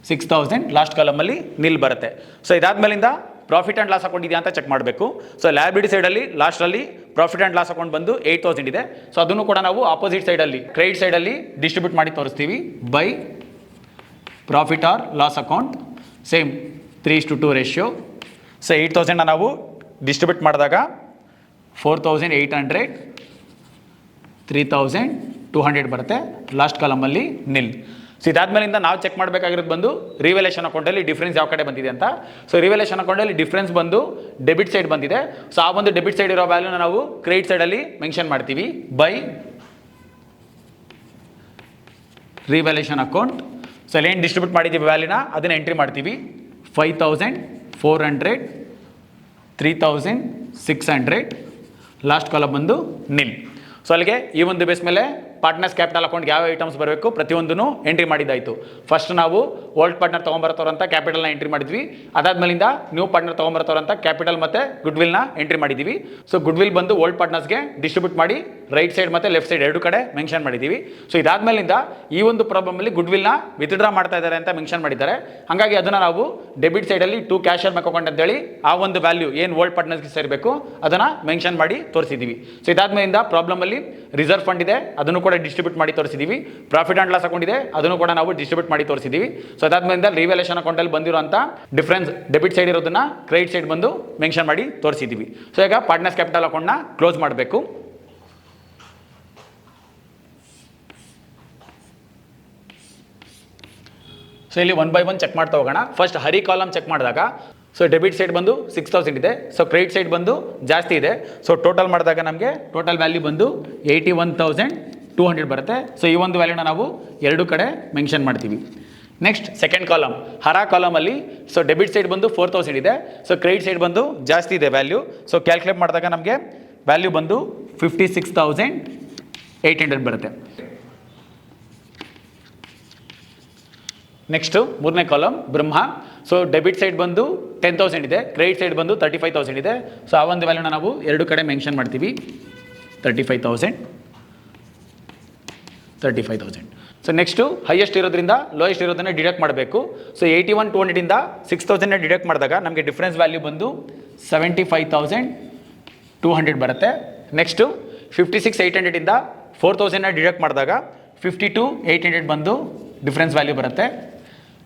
6,000 ಲಾಸ್ಟ್ ಕಾಲಮಲ್ಲಿ ನಿಲ್ ಬರುತ್ತೆ. ಸೊ ಇದಾದ್ಮೇಲಿಂದ ಪ್ರಾಫಿಟ್ ಆ್ಯಂಡ್ ಲಾಸ್ ಅಕೌಂಟ್ ಇದೆಯಾ ಅಂತ ಚೆಕ್ ಮಾಡಬೇಕು. ಸೊ ಲಯಬಿಲಿಟಿ ಸೈಡಲ್ಲಿ ಲಾಸ್ಟಲ್ಲಿ ಪ್ರಾಫಿಟ್ ಆ್ಯಂಡ್ ಲಾಸ್ ಅಕೌಂಟ್ ಬಂದು 8,000 ಇದೆ. ಸೊ ಅದನ್ನು ಕೂಡ ನಾವು ಆಪೋಸಿಟ್ ಸೈಡಲ್ಲಿ ಕ್ರೆಡಿಟ್ ಸೈಡಲ್ಲಿ ಡಿಸ್ಟ್ರಿಬ್ಯೂಟ್ ಮಾಡಿ ತೋರಿಸ್ತೀವಿ by profit or loss account, same 3:2 ratio. So 8,000ನ ನಾವು ಡಿಸ್ಟ್ರಿಬ್ಯೂಟ್ ಮಾಡಿದಾಗ 4,800 3,200 ಬರುತ್ತೆ, ಲಾಸ್ಟ್ ಕಾಲಮಲ್ಲಿ ನಿಲ್. ಸೊ ಇದಾದ್ಮೇಲಿಂದ ನಾವು ಚೆಕ್ ಮಾಡಬೇಕಾಗಿರೋದು ಬಂದು ರಿವೆಲೇಷನ್ ಅಕೌಂಟಲ್ಲಿ ಡಿಫ್ರೆನ್ಸ್ ಯಾವ ಕಡೆ ಬಂದಿದೆ ಅಂತ. ಸೊ ರಿವೆಲೇಷನ್ ಅಕೌಂಟಲ್ಲಿ ಡಿಫ್ರೆನ್ಸ್ ಬಂದು ಡೆಬಿಟ್ ಸೈಡ್ ಬಂದಿದೆ. ಸೊ ಆ ಒಂದು ಡೆಬಿಟ್ ಸೈಡ್ ಇರೋ ವ್ಯಾಲ್ಯೂನ ನಾವು ಕ್ರೆಡಿಟ್ ಸೈಡಲ್ಲಿ ಮೆನ್ಷನ್ ಮಾಡ್ತೀವಿ ಬೈ ರಿವೆಲೇಷನ್ ಅಕೌಂಟ್. ಸೊ ಅಲ್ಲಿ ಏನು ಡಿಸ್ಟ್ರಿಬ್ಯೂಟ್ ಮಾಡಿದ್ದೀವಿ ವ್ಯಾಲ್ಯೂನ ಅದನ್ನು ಎಂಟ್ರಿ ಮಾಡ್ತೀವಿ. 5400, 3600, ಲಾಸ್ಟ್ ಕಾಲಮ್ ಬಂದು ನಿಲ್. ಸೊ ಅಲ್ಲಿಗೆ ಈ ಒಂದು ಬೇಸ್ ಮೇಲೆ ಪಾರ್ಟ್ನರ್ಸ್ ಕ್ಯಾಪಿಟಲ್ ಅಕೌಂಟ್ಗೆ ಯಾವ ಐಟಮ್ಸ್ ಬರಬೇಕು ಪ್ರತಿಯೊಂದನ್ನು ಎಂಟ್ರಿ ಮಾಡಿದ್ದಾಯಿತು. ಫಸ್ಟ್ ನಾವು ಓಲ್ಡ್ ಪಾರ್ಟ್ನರ್ ತೊಗೊಂಬರ್ತಾರಂತ ಕ್ಯಾಪಿಟಲ್ನ ಎಂಟ್ರಿ ಮಾಡಿದ್ವಿ. ಅದಾದ್ಮೇಲಿಂದ ನ್ಯೂ ಪಾರ್ಟ್ನರ್ ತೊಗೊಂಬರ್ತಾರಂತ ಕ್ಯಾಪಿಟಲ್ ಮತ್ತು ಗುಡ್ ವಿಲ್ನ ಎಂಟ್ರಿ ಮಾಡಿದ್ದೀವಿ. ಸೊ ಗುಡ್ ವಿಲ್ ಬಂದು ಓಲ್ಡ್ ಪಾರ್ಟ್ನರ್ಸ್ಗೆ ಡಿಸ್ಟ್ರಿಬ್ಯೂಟ್ ಮಾಡಿ ರೈಟ್ ಸೈಡ್ ಮತ್ತು ಲೆಫ್ಟ್ ಸೈಡ್ ಎರಡು ಕಡೆ ಮೆನ್ಷನ್ ಮಾಡಿದ್ದೀವಿ. ಸೊ ಇದಾದ್ಮೇಲಿಂದ ಈ ಒಂದು ಪ್ರಾಬ್ಲಮಲ್ಲಿ ಗುಡ್ ವಿಲ್ನ ವಿತ್ಡ್ರಾ ಮಾಡ್ತಾ ಇದ್ದಾರೆ ಅಂತ ಮೆನ್ಷನ್ ಮಾಡಿದ್ದಾರೆ. ಹಾಗಾಗಿ ಅದನ್ನು ನಾವು ಡೆಬಿಟ್ ಸೈಡಲ್ಲಿ ಟು ಕ್ಯಾಶರ್ ಬ್ಯಾಂಕ್ ಅಕೌಂಟ್ ಅಂತೇಳಿ ಆ ಒಂದು ವ್ಯಾಲ್ಯೂ ಏನು ಓಲ್ಡ್ ಪಾರ್ಟ್ನರ್ಸ್ಗೆ ಸೇರಬೇಕು ಅದನ್ನು ಮೆನ್ಷನ್ ಮಾಡಿ ತೋರಿಸಿದ್ದೀವಿ. ಸೊ ಇದಾದ್ಮೇಲಿಂದ ಪ್ರಾಬ್ಲಮಲ್ಲಿ ರಿಸರ್ವ್ ಫಂಡ್ ಇದೆ, ಅದನ್ನು ಕೂಡ ಡಿಸ್ಟ್ರಿಬ್ಯೂಟ್ ಮಾಡಿ ತೋರಿಸಿದ್ದೀವಿ. ಪ್ರಾಫಿಟ್ ಆ್ಯಂಡ್ ಲಾಸ್ ಅಕೌಂಟ್ ಇದೆ, ಅದನ್ನು ಕೂಡ ನಾವು ಡಿಸ್ಟ್ರಿಬ್ಯೂಟ್ ಮಾಡಿ ತೋರಿಸಿದ್ದೀವಿ. ಸೊ ಅದಾದ್ಮೇಲಿಂದ ರಿವೆಲೇಷನ್ ಅಕೌಂಟಲ್ಲಿ ಬಂದಿರುವಂಥ ಡಿಫ್ರೆನ್ಸ್ ಡೆಬಿಟ್ ಸೈಡ್ ಇರೋದನ್ನ ಕ್ರೆಡಿಟ್ ಸೈಡ್ ಬಂದು ಮೆನ್ಷನ್ ಮಾಡಿ ತೋರಿಸಿದ್ದೀವಿ. ಸೊ ಈಗ ಪಾರ್ಟ್ನರ್ಸ್ ಕ್ಯಾಪಿಟಲ್ ಅಕೌಂಟ್ನ ಕ್ಲೋಸ್ ಮಾಡಬೇಕು. ಸೊ ಇಲ್ಲಿ 1 by 1 ಚೆಕ್ ಮಾಡ್ತಾ ಹೋಗೋಣ. ಫಸ್ಟ್ ಹರಿ ಕಾಲಮ್ ಚೆಕ್ ಮಾಡಿದಾಗ ಸೊ ಡೆಬಿಟ್ ಸೈಡ್ ಬಂದು 6000 ಇದೆ. ಸೊ ಕ್ರೆಡಿಟ್ ಸೈಡ್ ಬಂದು ಜಾಸ್ತಿ ಇದೆ. ಸೊ ಟೋಟಲ್ ಮಾಡಿದಾಗ ನಮಗೆ ಟೋಟಲ್ ವ್ಯಾಲ್ಯೂ ಬಂದು 81,200 ಬರುತ್ತೆ. ಸೊ ಈ ಒಂದು ವ್ಯಾಲ್ಯೂನ ನಾವು ಎರಡು ಕಡೆ ಮೆನ್ಷನ್ ಮಾಡ್ತೀವಿ. ನೆಕ್ಸ್ಟ್ ಸೆಕೆಂಡ್ ಕಾಲಮ್ ಹರ ಕಾಲಮಲ್ಲಿ ಸೊ ಡೆಬಿಟ್ ಸೈಡ್ ಬಂದು 4000 ಇದೆ. ಸೊ ಕ್ರೆಡಿಟ್ ಸೈಡ್ ಬಂದು ಜಾಸ್ತಿ ಇದೆ ವ್ಯಾಲ್ಯೂ. ಸೊ ಕ್ಯಾಲ್ಕುಲೇಟ್ ಮಾಡಿದಾಗ ನಮಗೆ ವ್ಯಾಲ್ಯೂ ಬಂದು 56,800 ಬರುತ್ತೆ. ನೆಕ್ಸ್ಟು ಮೂರನೇ ಕಾಲಮ್ ಬ್ರಹ್ಮ. ಸೊ ಡೆಬಿಟ್ ಸೈಡ್ ಬಂದು 10,000 ಇದೆ, ಕ್ರೆಡಿಟ್ ಸೈಡ್ ಬಂದು 35,000 ಇದೆ. ಸೊ ಆ ಒಂದು ವ್ಯಾಲ್ಯೂನ ನಾವು ಎರಡು ಕಡೆ ಮೆನ್ಷನ್ ಮಾಡ್ತೀವಿ. 35,000. ಸೊ ನೆಕ್ಸ್ಟು ಹೈಯೆಸ್ಟ್ ಇರೋದ್ರಿಂದ ಲೋಯೆಸ್ಟ್ ಇರೋದನ್ನ ಡಿಡಕ್ಟ್ ಮಾಡಬೇಕು. ಸೊ 81,200ಇಂದ 6,000ನ ಡಿಡಕ್ಟ್ ಮಾಡಿದಾಗ ನಮಗೆ ಡಿಫ್ರೆನ್ಸ್ ವ್ಯಾಲ್ಯೂ ಬಂದು 75,200 ಬರುತ್ತೆ. ನೆಕ್ಸ್ಟು 56,800ಇಂದ 4,000ನ ಡಿಡಕ್ಟ್ ಮಾಡಿದಾಗ 52,800 ಬಂದು ಡಿಫ್ರೆನ್ಸ್ ವ್ಯಾಲ್ಯೂ ಬರುತ್ತೆ.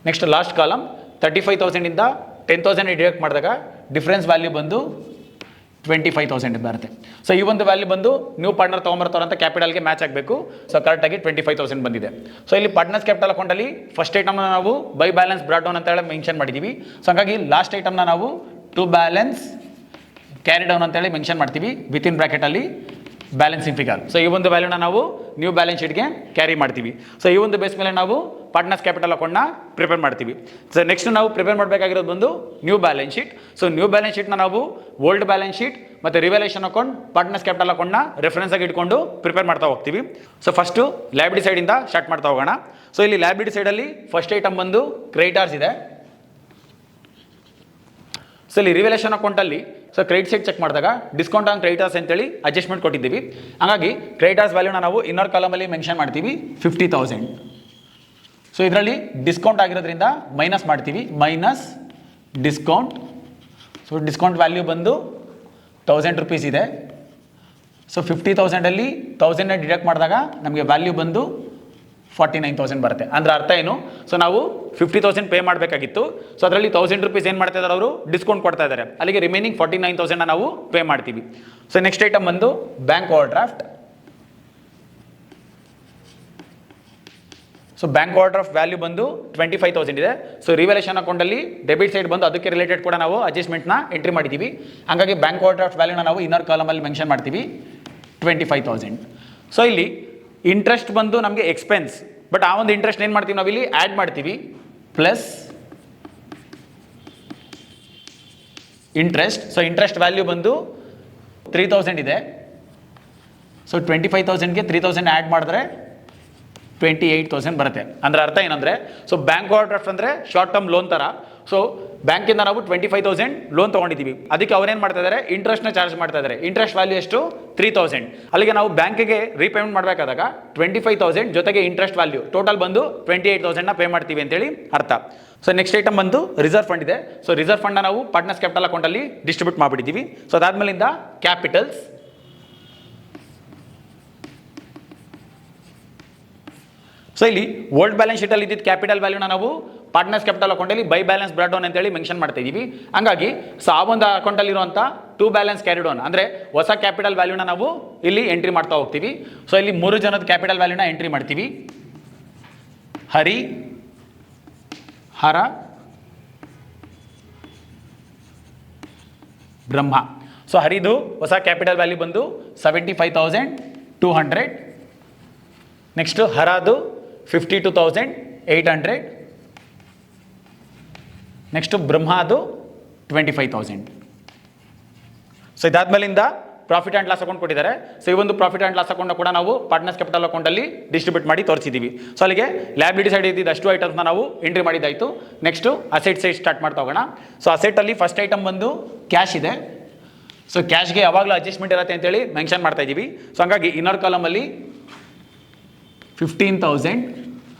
ನೆಕ್ಸ್ಟ್ ಲಾಸ್ಟ್ ಕಾಲಮ್ 35,000ಇಂದ 10,000 ಡಿಡಕ್ಟ್ ಮಾಡಿದಾಗ ಡಿಫ್ರೆನ್ಸ್ ವ್ಯಾಲ್ಯೂ ಬಂದು 25,000 ಬರುತ್ತೆ. ಸೊ ಈ ಒಂದು ವ್ಯಾಲ್ಯೂ ಬಂದು ನ್ಯೂ ಪಾರ್ಟ್ನರ್ ತೊಗೊಂಬರ್ತಾರಂತ ಕ್ಯಾಪಿಟಲ್ಗೆ ಮ್ಯಾಚ್ ಆಗಬೇಕು. ಸೊ ಕರೆಕ್ಟಾಗಿ 25,000 ಬಂದಿದೆ. ಸೊ ಇಲ್ಲಿ ಪಾರ್ಟ್ನರ್ಸ್ ಕ್ಯಾಪಿಟಲ್ ಅಕೌಂಟಲ್ಲಿ ಫಸ್ಟ್ ಐಟಮ್ನ ನಾವು ಬೈ ಬ್ಯಾಲೆನ್ಸ್ ಬ್ರಾಡ್ ಡೌನ್ ಅಂತ ಹೇಳಿ ಮೆನ್ಷನ್ ಮಾಡಿದ್ದೀವಿ. ಸೊ ಹಾಗಾಗಿ ಲಾಸ್ಟ್ ಐಟಮ್ನ ನಾವು ಟು ಬ್ಯಾಲೆನ್ಸ್ ಕ್ಯಾರಿ ಡೌನ್ ಅಂತೇಳಿ ಮೆನ್ಷನ್ ಮಾಡ್ತೀವಿ ವಿತಿನ್ ಬ್ರ್ಯಾಕೆಟಲ್ಲಿ ಬ್ಯಾಲೆನ್ಸಿಂಗ್ ಫಿಗರ್. ಸೊ ಈ ಒಂದು ವ್ಯಾಲ್ಯೂನ ನಾವು ನ್ಯೂ ಬ್ಯಾಲೆನ್ಸ್ ಶೀಟ್ಗೆ ಕ್ಯಾರಿ ಮಾಡ್ತೀವಿ. ಸೊ ಈ ಒಂದು ಬೇಸ್ ಮೇಲೆ ನಾವು ಪಾರ್ಟ್ನರ್ಸ್ ಕ್ಯಾಪಿಟಲ್ ಅಕೌಂಟ್ನ ಪ್ರಿಪೇರ್ ಮಾಡ್ತೀವಿ. ಸೊ ನೆಕ್ಸ್ಟ್ ನಾವು ಪ್ರಿಪೇರ್ ಮಾಡಬೇಕಾಗಿರೋದು ಬಂದು new balance sheet. So new balance ಶೀಟ್ನ ನಾವು ಓಲ್ಡ್ ಬ್ಯಾಲೆನ್ಸ್ ಶೀಟ್ ಮತ್ತು ರಿವೆಲೇಷನ್ ಅಕೌಂಟ್ ಪಾರ್ಟ್ನರ್ಸ್ ಕ್ಯಾಪಿಟಲ್ ಅಕೌಂಟ್ನ ರೆಫರೆನ್ಸ್ ಆಗಿ ಇಟ್ಕೊಂಡು ಪ್ರಿಪೇರ್ ಮಾಡ್ತಾ ಹೋಗ್ತೀವಿ. ಸೊ ಫಸ್ಟು ಲಯಬಿಲಿಟಿ ಸೈಡಿಂದ ಸ್ಟಾರ್ಟ್ ಮಾಡ್ತಾ ಹೋಗೋಣ. ಸೊ ಇಲ್ಲಿ ಲಯಬಿಲಿಟಿ ಸೈಡಲ್ಲಿ ಫಸ್ಟ್ ಐಟಮ್ ಬಂದು ಕ್ರೆಡಿಟಾರ್ಸ್ ಇದೆ. ಸೊ ಇಲ್ಲಿ ರಿವೆಲೇಷನ್ ಅಕೌಂಟಲ್ಲಿ ಸೊ ಕ್ರೆಡಿಟ್ ಸೈಡ್ ಚೆಕ್ ಮಾಡಿದಾಗ ಡಿಸ್ಕೌಂಟ್ ಆನ್ ಕ್ರೆಡಿಟಾರ್ಸ್ ಅಂತೇಳಿ ಅಡ್ಜಸ್ಟ್ಮೆಂಟ್ ಕೊಟ್ಟಿದ್ದೀವಿ. ಹಾಗಾಗಿ ಕ್ರೆಡಿಟಾರ್ಸ್ ವ್ಯಾಲ್ಯೂನ ನಾವು ಇನ್ನರ್ ಕಾಲಮಲ್ಲಿ ಮೆನ್ಷನ್ ಮಾಡ್ತೀವಿ 50,000. ಸೊ ಇದರಲ್ಲಿ ಡಿಸ್ಕೌಂಟ್ ಆಗಿರೋದ್ರಿಂದ ಮೈನಸ್ ಮಾಡ್ತೀವಿ, minus discount. So discount value ಬಂದು 1000 ರೂಪೀಸ್ ಇದೆ. ಸೊ 50,000ಅಲ್ಲಿ 1000ನ ಡಿಡಕ್ಟ್ ಮಾಡಿದಾಗ ನಮಗೆ ವ್ಯಾಲ್ಯೂ ಬಂದು 49,000 ಬರುತ್ತೆ. ಅಂದರೆ ಅರ್ಥ ಏನು, ಸೊ ನಾವು 50,000 ಪೇ ಮಾಡಬೇಕಾಗಿತ್ತು. ಸೊ ಅದರಲ್ಲಿ 1000 ರೂಪೀಸ್ ಏನು ಮಾಡ್ತಾ ಇದ್ದಾರೆ ಅವರು ಡಿಸ್ಕೌಂಟ್ ಕೊಡ್ತಾ ಇದ್ದಾರೆ. ಅಲ್ಲಿಗೆ ರಿಮೈನಿಂಗ್ 49,000ನ ನಾವು ಪೇ ಮಾಡ್ತೀವಿ. ಸೊ ನೆಕ್ಸ್ಟ್ ಐಟಮ್ ಬಂದು bank overdraft. So bank overdraft value ಬಂದು 25,000 ಇದೆ. ಸೊ ರಿವೆಲೇಷನ್ ಅಕೌಂಟಲ್ಲಿ ಡೆಬಿಟ್ ಸೈಡ್ ಬಂದು ಅದಕ್ಕೆ ರಿಲೇಟೆಡ್ ಕೂಡ ನಾವು ಅಡ್ಜಸ್ಟ್ಮೆಂಟ್ನ ಎಂಟ್ರಿ ಮಾಡಿದ್ದೀವಿ. ಹಾಗಾಗಿ ಬ್ಯಾಂಕ್ ಓವರ್ ಡ್ರಾಫ್ಟ್ ವ್ಯಾಲ್ಯೂನ ನಾವು ಇನ್ನರ್ ಕಾಲಮಲ್ಲಿ ಮೆನ್ಷನ್ ಮಾಡ್ತೀವಿ 25,000. ಸೊ ಇಲ್ಲಿ ಇಂಟ್ರೆಸ್ಟ್ ಬಂದು ನಮಗೆ ಎಕ್ಸ್ಪೆನ್ಸ್, ಬಟ್ ಆ ಒಂದು ಇಂಟ್ರೆಸ್ಟ್ ಏನು ಮಾಡ್ತೀವಿ ನಾವಿಲ್ಲಿ ಆ್ಯಡ್ ಮಾಡ್ತೀವಿ plus interest. So interest value ಬಂದು 3,000 ಇದೆ. ಸೊ 25,000ಗೆ 3,000 ಆ್ಯಡ್ ಮಾಡಿದ್ರೆ 28,000 ಬರುತ್ತೆ. ಅಂದರೆ ಅರ್ಥ ಏನಂದರೆ, ಸೊ ಬ್ಯಾಂಕ್ ಓವರ್ ಡ್ರಾಫ್ಟ್ ಅಂದರೆ ಶಾರ್ಟ್ ಟರ್ಮ್ ಲೋನ್ ಥರ. ಸೊ ಬ್ಯಾಂಕಿಂದ ನಾವು 25,000 ಲೋನ್ ತೊಗೊಂಡಿದ್ದೀವಿ. ಅದಕ್ಕೆ ಅವ್ರೇನು ಮಾಡ್ತಾ ಇದ್ದಾರೆ, ಇಂಟ್ರೆಸ್ಟ್ನ ಚಾರ್ಜ್ ಮಾಡ್ತಾ ಇದ್ದಾರೆ. ಇಂಟ್ರೆಸ್ಟ್ ವ್ಯಾಲ್ಯೂ ಎಷ್ಟು 3,000. ಅಲ್ಲಿಗೆ ನಾವು ಬ್ಯಾಂಕಿಗೆ ರೀಪೇಮೆಂಟ್ ಮಾಡಬೇಕಾದಾಗ 25,000 ಜೊತೆಗೆ ಇಂಟ್ರೆಸ್ಟ್ ವ್ಯಾಲ್ಯೂ ಟೋಟಲ್ ಬಂದು 28,000ನ ಪೇ ಮಾಡ್ತೀವಿ ಅಂತೇಳಿ ಅರ್ಥ. ಸೊ ನೆಕ್ಸ್ಟ್ ಐಟಮ್ ಬಂದು ರಿಸರ್ವ್ ಫಂಡ್ ಇದೆ. ಸೊ ರಿಸರ್ವ್ ಫಂಡ್ನ ನಾವು ಪಾರ್ಟ್ನರ್ಸ್ ಕ್ಯಾಪಿಟಲ್ ಅಕೌಂಟಲ್ಲಿ ಡಿಸ್ಟ್ರಿಬ್ಯೂಟ್ ಮಾಡಿಬಿಟ್ಟಿದ್ದೀವಿ. ಸೊ ಅದಾದ್ಮೇಲಿಂದ ಕ್ಯಾಪಿಟಲ್ಸ್. ಸೊ ಇಲ್ಲಿ ಓಲ್ಡ್ ಬ್ಯಾಲೆನ್ಸ್ ಶೀಟಲ್ಲಿ ಇದ್ದಿದ್ದು ಕ್ಯಾಪಿಟಲ್ ವ್ಯಾಲ್ಯೂನ ನಾವು ಪಾರ್ಟ್ನರ್ಸ್ ಕ್ಯಾಪಿಟಲ್ ಅಕೌಂಟಲ್ಲಿ ಬೈ ಬ್ಯಾಲೆನ್ಸ್ ಬ್ರಾಡ್ ಡೌನ್ ಅಂತೇಳಿ ಮೆನ್ಷನ್ ಮಾಡ್ತಾ ಇದ್ದೀವಿ. ಹಾಗಾಗಿ ಸೊ ಆ ಒಂದು ಅಕೌಂಟಲ್ಲಿರುವಂಥ ಟು ಬ್ಯಾಲೆನ್ಸ್ ಕ್ಯಾರಿ ಡೌನ್ ಅಂದರೆ ಹೊಸ ಕ್ಯಾಪಿಟಲ್ ವ್ಯಾಲ್ಯೂನ ನಾವು ಇಲ್ಲಿ ಎಂಟ್ರಿ ಮಾಡ್ತಾ ಹೋಗ್ತೀವಿ. ಸೊ ಇಲ್ಲಿ 3 ಜನದ ಕ್ಯಾಪಿಟಲ್ ವ್ಯಾಲ್ಯೂನ ಎಂಟ್ರಿ ಮಾಡ್ತೀವಿ. ಹರಿ, ಹರ, ಬ್ರಹ್ಮ. ಸೊ ಹರಿದು ಹೊಸ ಕ್ಯಾಪಿಟಲ್ ವ್ಯಾಲ್ಯೂ ಬಂದು 75,200. ನೆಕ್ಸ್ಟ್ ಹರದು 52,800. ನೆಕ್ಸ್ಟ್ ಬ್ರಹ್ಮದು 25,000. ಸೊ ಇದಾದ್ಮೇಲಿಂದ ಪ್ರಾಫಿಟ್ ಆ್ಯಂಡ್ ಲಾಸ್ ಅಕೌಂಟ್ ಕೊಟ್ಟಿದ್ದಾರೆ. ಸೊ ಈ ಒಂದು ಪ್ರಾಫಿಟ್ ಆ್ಯಂಡ್ ಲಾಸ್ ಅಕೌಂಟ್ ಕೂಡ ನಾವು ಪಾರ್ಟ್ನರ್ಸ್ ಕ್ಯಾಪಿಟಲ್ ಅಕೌಂಟಲ್ಲಿ ಡಿಸ್ಟ್ರಿಬ್ಯೂಟ್ ಮಾಡಿ ತೋರಿಸಿದ್ದೀವಿ. ಸೊ ಅಲ್ಲಿಗೆ ಲ್ಯಾಬಿಲಿಟಿ ಸೈಡ್ ಇದ್ದಿದ್ದು ಅಷ್ಟು ಐಟಮ್ಸ್ನ ನಾವು ಎಂಟ್ರಿ ಮಾಡಿದ್ದಾಯಿತು. ನೆಕ್ಸ್ಟು ಅಸೆಟ್ ಸೈಡ್ ಸ್ಟಾರ್ಟ್ ಮಾಡ್ತಾ ಹೋಗೋಣ. ಸೊ ಅಸೆಟಲ್ಲಿ ಫಸ್ಟ್ ಐಟಮ್ ಬಂದು ಕ್ಯಾಶ್ ಇದೆ. ಸೊ ಕ್ಯಾಶ್ಗೆ ಯಾವಾಗಲೂ ಅಡ್ಜಸ್ಟ್ಮೆಂಟ್ ಇರುತ್ತೆ ಅಂತೇಳಿ ಮೆನ್ಷನ್ ಮಾಡ್ತಾ ಇದ್ದೀವಿ. ಸೊ ಹಂಗಾಗಿ ಇನ್ನರ್ ಕಾಲಮಲ್ಲಿ 15,000.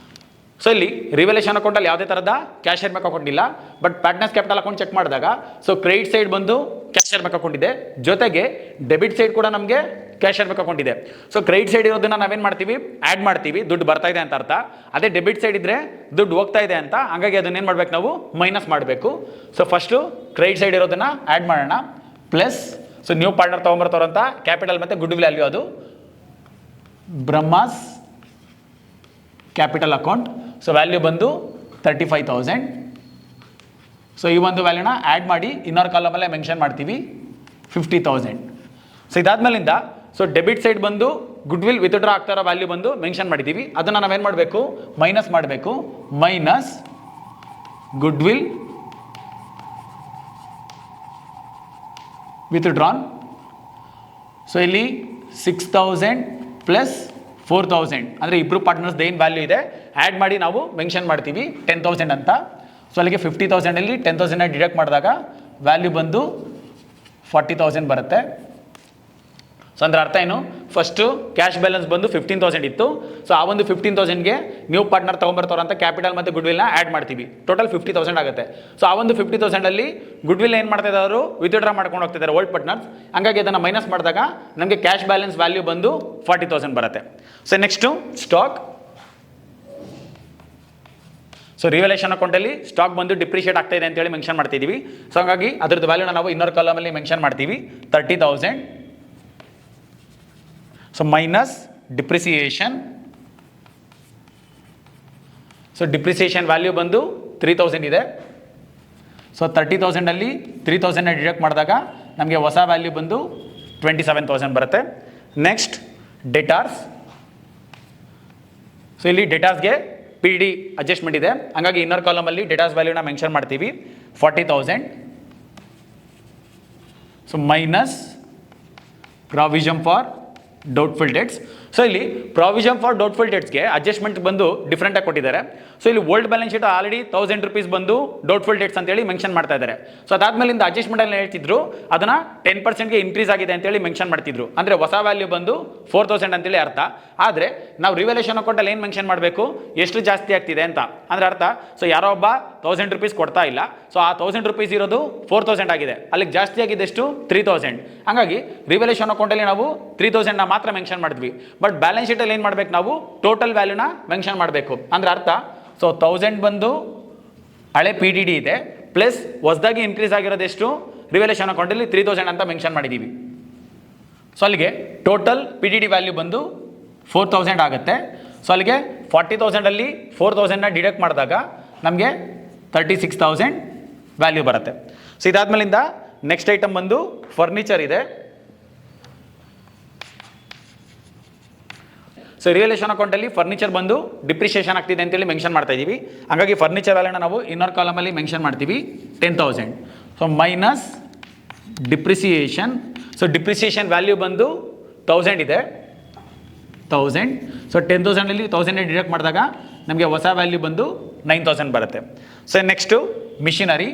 ಸೊ ಇಲ್ಲಿ ರಿವಲ್ಯೂಷನ್ ಅಕೌಂಟಲ್ಲಿ ಯಾವುದೇ ಥರದ ಕ್ಯಾಶಿಯರ್ ಬ್ಯಾಂಕ್ ಅಕೌಂಟ್ ಇಲ್ಲ. But partners capital account check ಮಾಡಿದಾಗ ಸೊ ಕ್ರೆಡಿಟ್ ಸೈಡ್ ಬಂದು ಕ್ಯಾಶಿಯರ್ ಬ್ಯಾಂಕ್ ಅಕೌಂಟ್ ಇದೆ, ಜೊತೆಗೆ ಡೆಬಿಟ್ ಸೈಡ್ ಕೂಡ ನಮಗೆ ಕ್ಯಾಶಿಯರ್ ಬ್ಯಾಂಕ್ ಅಕೌಂಟ್ ಇದೆ. ಸೊ ಕ್ರೆಡಿಟ್ ಸೈಡ್ ಇರೋದನ್ನ ನಾವೇನು ಮಾಡ್ತೀವಿ, ಆ್ಯಡ್ ಮಾಡ್ತೀವಿ, ದುಡ್ಡು ಬರ್ತಾ ಇದೆ ಅಂತ ಅರ್ಥ. ಅದೇ ಡೆಬಿಟ್ ಸೈಡ್ ಇದ್ದರೆ ದುಡ್ಡು ಹೋಗ್ತಾ ಇದೆ ಅಂತ, ಹಾಗಾಗಿ ಅದನ್ನೇನು ಮಾಡ್ಬೇಕು, ನಾವು ಮೈನಸ್ ಮಾಡಬೇಕು. ಸೊ ಫಸ್ಟು ಕ್ರೆಡಿಟ್ ಸೈಡ್ ಇರೋದನ್ನ ಆ್ಯಡ್ ಮಾಡೋಣ. ಪ್ಲಸ್ ಸೊ ನ್ಯೂ ಪಾರ್ಟ್ನರ್ ತೊಗೊಂಬರ್ತಾರಂತ ಕ್ಯಾಪಿಟಲ್ ಮತ್ತು ಗುಡ್ ವಿಲ್ ವ್ಯಾಲ್ಯೂ, ಅದು Brahma's capital account. So value ಬಂದು 35,000. ಸೊ ಈ ಒಂದು ವ್ಯಾಲ್ಯೂನ ಆ್ಯಡ್ ಮಾಡಿ ಇನ್ನರ್ ಕಾಲಮಲ್ಲೇ ಮೆನ್ಷನ್ ಮಾಡ್ತೀವಿ 50,000. ಸೊ ಇದಾದ್ಮೇಲಿಂದ ಸೊ ಡೆಬಿಟ್ ಸೈಡ್ ಬಂದು ಗುಡ್ ವಿಲ್ ವಿತ್ಡ್ರಾ ಆಗ್ತಾ ಇರೋ ವ್ಯಾಲ್ಯೂ ಬಂದು ಮೆನ್ಷನ್ ಮಾಡಿದ್ದೀವಿ. ಅದನ್ನು ನಾವೇನು ಮಾಡಬೇಕು, ಮೈನಸ್ ಮಾಡಬೇಕು. Minus good will withdrawn. So ಇಲ್ಲಿ 6,000 ಪ್ಲಸ್ 4,000 ಅಂದರೆ ಇಬ್ಬರು ಪಾರ್ಟ್ನರ್ಸ್ದು ಏನು ವ್ಯಾಲ್ಯೂ ಇದೆ ಆ್ಯಡ್ ಮಾಡಿ ನಾವು ಮೆನ್ಷನ್ ಮಾಡ್ತೀವಿ 10,000 ಅಂತ. ಸೊ ಅಲ್ಲಿಗೆ 50,000ಅಲ್ಲಿ 10,000ನ ಡಿಡಕ್ಟ್ ಮಾಡಿದಾಗ ವ್ಯಾಲ್ಯೂ ಬಂದು 40,000 ಬರುತ್ತೆ. ಸೊ ಅಂದರೆ ಅರ್ಥ ಏನು, ಫಸ್ಟು ಕ್ಯಾಶ್ ಬ್ಯಾಲೆನ್ಸ್ ಬಂದು 15,000 ಇತ್ತು. ಸೊ ಆ ಒಂದು 15,000ಗೆ ನ್ಯೂ ಪಾರ್ಟ್ನರ್ ತೊಗೊಂಬರ್ತಾರಂತ ಕ್ಯಾಪಿಟಲ್ ಮತ್ತು ಗುಡ್ ವಿಲ್ನ ಆ್ಯಡ್ ಮಾಡ್ತೀವಿ. ಟೋಟಲ್ 50,000 ಆಗುತ್ತೆ. ಸೊ ಆ ಒಂದು 50,000ಅಲ್ಲಿ ಗುಡ್ ವಿಲ್ ಏನು ಮಾಡ್ತಾ ಇದ್ದಾರೆ, ವಿತ್ಡ್ರಾ ಮಾಡ್ಕೊಂಡು ಹೋಗ್ತಿದ್ದಾರೆ ಓಲ್ಡ್ ಪಾರ್ಟ್ನರ್ಸ್. ಹಂಗಾಗಿ ಅದನ್ನು ಮೈನಸ್ ಮಾಡಿದಾಗ ನಮಗೆ ಕ್ಯಾಶ್ ಬ್ಯಾಲೆನ್ಸ್ ವ್ಯಾಲ್ಯೂ ಬಂದು 40,000 ಬರುತ್ತೆ. So next stock. So revolution ಅಕೌಂಟಲ್ಲಿ ಸ್ಟಾಕ್ ಬಂದು ಡಿಪ್ರಿಷಿಯೇಟ್ ಆಗ್ತಾ ಇದೆ ಅಂತೇಳಿ ಮೆನ್ಷನ್ ಮಾಡ್ತಿದ್ದೀವಿ. ಸೊ ಹಾಗಾಗಿ ಅದರದ್ದು ವ್ಯಾಲ್ಯೂನ ನಾವು ಇನ್ನರ್ ಕಾಲಮಲ್ಲಿ ಮೆನ್ಷನ್ ಮಾಡ್ತೀವಿ 30,000. So minus depreciation. So depreciation value ಬಂದು 3,000 ಇದೆ. ಸೊ 30,000ಅಲ್ಲಿ 3,000ನ ಡಿಡಕ್ಟ್ ಮಾಡಿದಾಗ ನಮಗೆ ಹೊಸ ವ್ಯಾಲ್ಯೂ ಬಂದು 27,000 ಬರುತ್ತೆ. ನೆಕ್ಸ್ಟ್ ಡೆಟಾರ್ಸ್. ಸೊ ಇಲ್ಲಿ ಡೆಟಾರ್ಸ್ಗೆ ಪಿ ಡಿ ಅಡ್ಜಸ್ಟ್ಮೆಂಟ್ ಇದೆ, ಹಾಗಾಗಿ ಇನ್ನರ್ ಕಾಲಮಲ್ಲಿ ಡೆಟಾರ್ಸ್ ವ್ಯಾಲ್ಯೂನ ಮೆನ್ಷನ್ ಮಾಡ್ತೀವಿ 40,000. So minus provision for doubtful debts. So ಇಲ್ಲಿ ಪ್ರಾವಿಷನ್ ಫಾರ್ ಡೌಟ್ಫುಲ್ ಡೇಟ್ಸ್ಗೆ ಅಡ್ಜಸ್ಟ್ಮೆಂಟ್ ಬಂದು ಡಿಫ್ರೆಂಟಾಗಿ ಕೊಟ್ಟಿದ್ದಾರೆ. ಸೊ ಇಲ್ಲಿ old balance sheet already 1,000 rupees ಬಂದು ಡೌಟ್ಫುಲ್ ಡೇಟ್ಸ್ ಅಂತೇಳಿ ಮೆನ್ಷನ್ ಮಾಡ್ತಾ ಇದ್ದಾರೆ. ಸೊ ಅದಾದ್ಮೇಲಿಂದ ಅಡ್ಜಸ್ಟ್ಮೆಂಟಲ್ಲಿ ಹೇಳ್ತಿದ್ರು ಅದನ್ನು 10%ಗೆ ಇನ್ಕ್ರೀಸ್ ಆಗಿದೆ ಅಂತೇಳಿ ಮೆನ್ಷನ್ ಮಾಡ್ತಿದ್ರು. ಅಂದರೆ ಹೊಸ ವ್ಯಾಲ್ಯೂ ಬಂದು 4,000 ಅಂತೇಳಿ ಅರ್ಥ. ಆದರೆ ನಾವು ರಿವಲ್ಯೂಷನ್ ಅಕೌಂಟಲ್ಲಿ ಏನು ಮೆನ್ಷನ್ ಮಾಡಬೇಕು, ಎಷ್ಟು ಜಾಸ್ತಿ ಆಗ್ತಿದೆ ಅಂತ ಅಂದರೆ ಅರ್ಥ. ಸೊ ಯಾರೋ ಒಬ್ಬ 1,000 ರೂಪೀಸ್ ಕೊಡ್ತಾ ಇಲ್ಲ, ಸೊ ಆ 1,000 ರೂಪೀಸ್ ಇರೋದು 4,000 ಆಗಿದೆ, ಅಲ್ಲಿಗೆ ಜಾಸ್ತಿ ಆಗಿದೆ ಎಷ್ಟು, 3,000. ಹಾಗಾಗಿ ರಿವಲ್ಯೂಷನ್ ಅಕೌಂಟಲ್ಲಿ ನಾವು 3,000ನ ಮಾತ್ರ ಮೆನ್ಷನ್ ಮಾಡಿದ್ವಿ. ಬಟ್ ಬ್ಯಾಲೆನ್ಸ್ ಶೀಟಲ್ಲಿ ಏನು ಮಾಡಬೇಕು, ನಾವು ಟೋಟಲ್ ವ್ಯಾಲ್ಯೂನ ಮೆನ್ಷನ್ ಮಾಡಬೇಕು. ಅಂದರೆ ಅರ್ಥ, ಸೊ 1,000 ಬಂದು ಹಳೆ ಪಿ ಡಿ ಡಿ ಇದೆ, ಪ್ಲಸ್ ಹೊಸದಾಗಿ ಇನ್ಕ್ರೀಸ್ ಆಗಿರೋದೆಷ್ಟು ರಿವಲ್ಯೂಷನ್ ಅಕೌಂಟಲ್ಲಿ 3,000 ಅಂತ ಮೆನ್ಷನ್ ಮಾಡಿದ್ದೀವಿ. ಸೊ ಅಲ್ಲಿಗೆ total P D D value ಬಂದು 4,000 ಆಗುತ್ತೆ. ಸೊ ಅಲ್ಲಿಗೆ 40,000ಅಲ್ಲಿ 4,000ನ ಡಿಡಕ್ಟ್ ಮಾಡಿದಾಗ ನಮಗೆ 36,000 ವ್ಯಾಲ್ಯೂ ಬರುತ್ತೆ. ಸೊ ಇದಾದ್ಮೇಲಿಂದ ನೆಕ್ಸ್ಟ್ ಐಟಮ್ ಬಂದು ಫರ್ನಿಚರ್ ಇದೆ. ಸೊ ರಿವಲ್ಯೂಷನ್ ಅಕೌಂಟಲ್ಲಿ ಫರ್ನಿಚರ್ ಬಂದು ಡಿಪ್ರಿಷಿಯೇಷನ್ ಆಗ್ತಿದೆ ಅಂತೇಳಿ ಮೆನ್ಷನ್ ಮಾಡ್ತಾ ಇದ್ದೀವಿ. ಹಾಗಾಗಿ ಫರ್ನಿಚರ್ ವ್ಯಾಲ್ಯೂನ ನಾವು ಇನ್ನರ್ ಕಾಲಮಲ್ಲಿ ಮೆನ್ಷನ್ ಮಾಡ್ತೀವಿ 10,000. So minus depreciation. So depreciation value ಬಂದು 1,000 ಇದೆ, 1,000. ಸೊ 10,000ಅಲ್ಲಿ 1,000 ಡಿಡಕ್ಟ್ ಮಾಡಿದಾಗ ನಮಗೆ ಹೊಸ ವ್ಯಾಲ್ಯೂ ಬಂದು 9,000 ಬರುತ್ತೆ. So next machinery.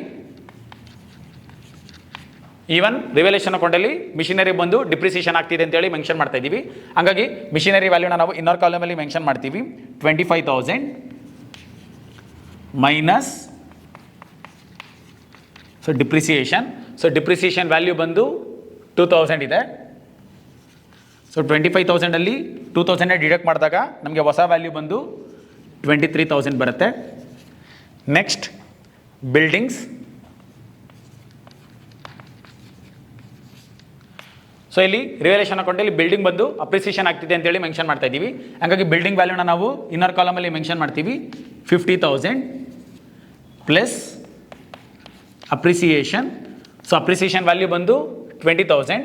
Even revaluation ಅಕೌಂಟಲ್ಲಿ ಮಿಷಿನರಿ ಬಂದು ಡಿಪ್ರಿಸಿಯೇಷನ್ ಆಗ್ತಿದೆ ಅಂತೇಳಿ ಮೆನ್ಷನ್ ಮಾಡ್ತಾ ಇದ್ದೀವಿ. ಹಾಗಾಗಿ ಮಿಷಿನರಿ ವ್ಯಾಲ್ಯೂನ ನಾವು ಇನ್ನರ್ ಕಾಲಮಲ್ಲಿ ಮೆನ್ಷನ್ ಮಾಡ್ತೀವಿ 25,000 minus so depreciation. So depreciation value ಬಂದು 2,000 ಇದೆ. ಸೊ 25,000ಅಲ್ಲಿ 2,000 ಡಿಡಕ್ಟ್ ಮಾಡಿದಾಗ ನಮಗೆ ಹೊಸ ವ್ಯಾಲ್ಯೂ ಬಂದು 23,000 ಬರುತ್ತೆ. Next buildings. ಸೊ ಇಲ್ಲಿ ರಿವಲೇಷನ್ ಅಕೌಂಟಲ್ಲಿ ಬಿಲ್ಡಿಂಗ್ ಬಂದು ಅಪ್ರಿಸಿಯೇಷನ್ ಆಗ್ತಿದೆ ಅಂತೇಳಿ ಮೆನ್ಷನ್ ಮಾಡ್ತಾ ಇದ್ದೀವಿ. ಹಾಗಾಗಿ ಬಿಲ್ಡಿಂಗ್ ವ್ಯಾಲ್ಯೂನ ನಾವು ಇನ್ನರ್ ಕಾಲಮಲ್ಲಿ ಮೆನ್ಷನ್ ಮಾಡ್ತೀವಿ 50,000 plus appreciation. So appreciation value ಬಂದು 20,000.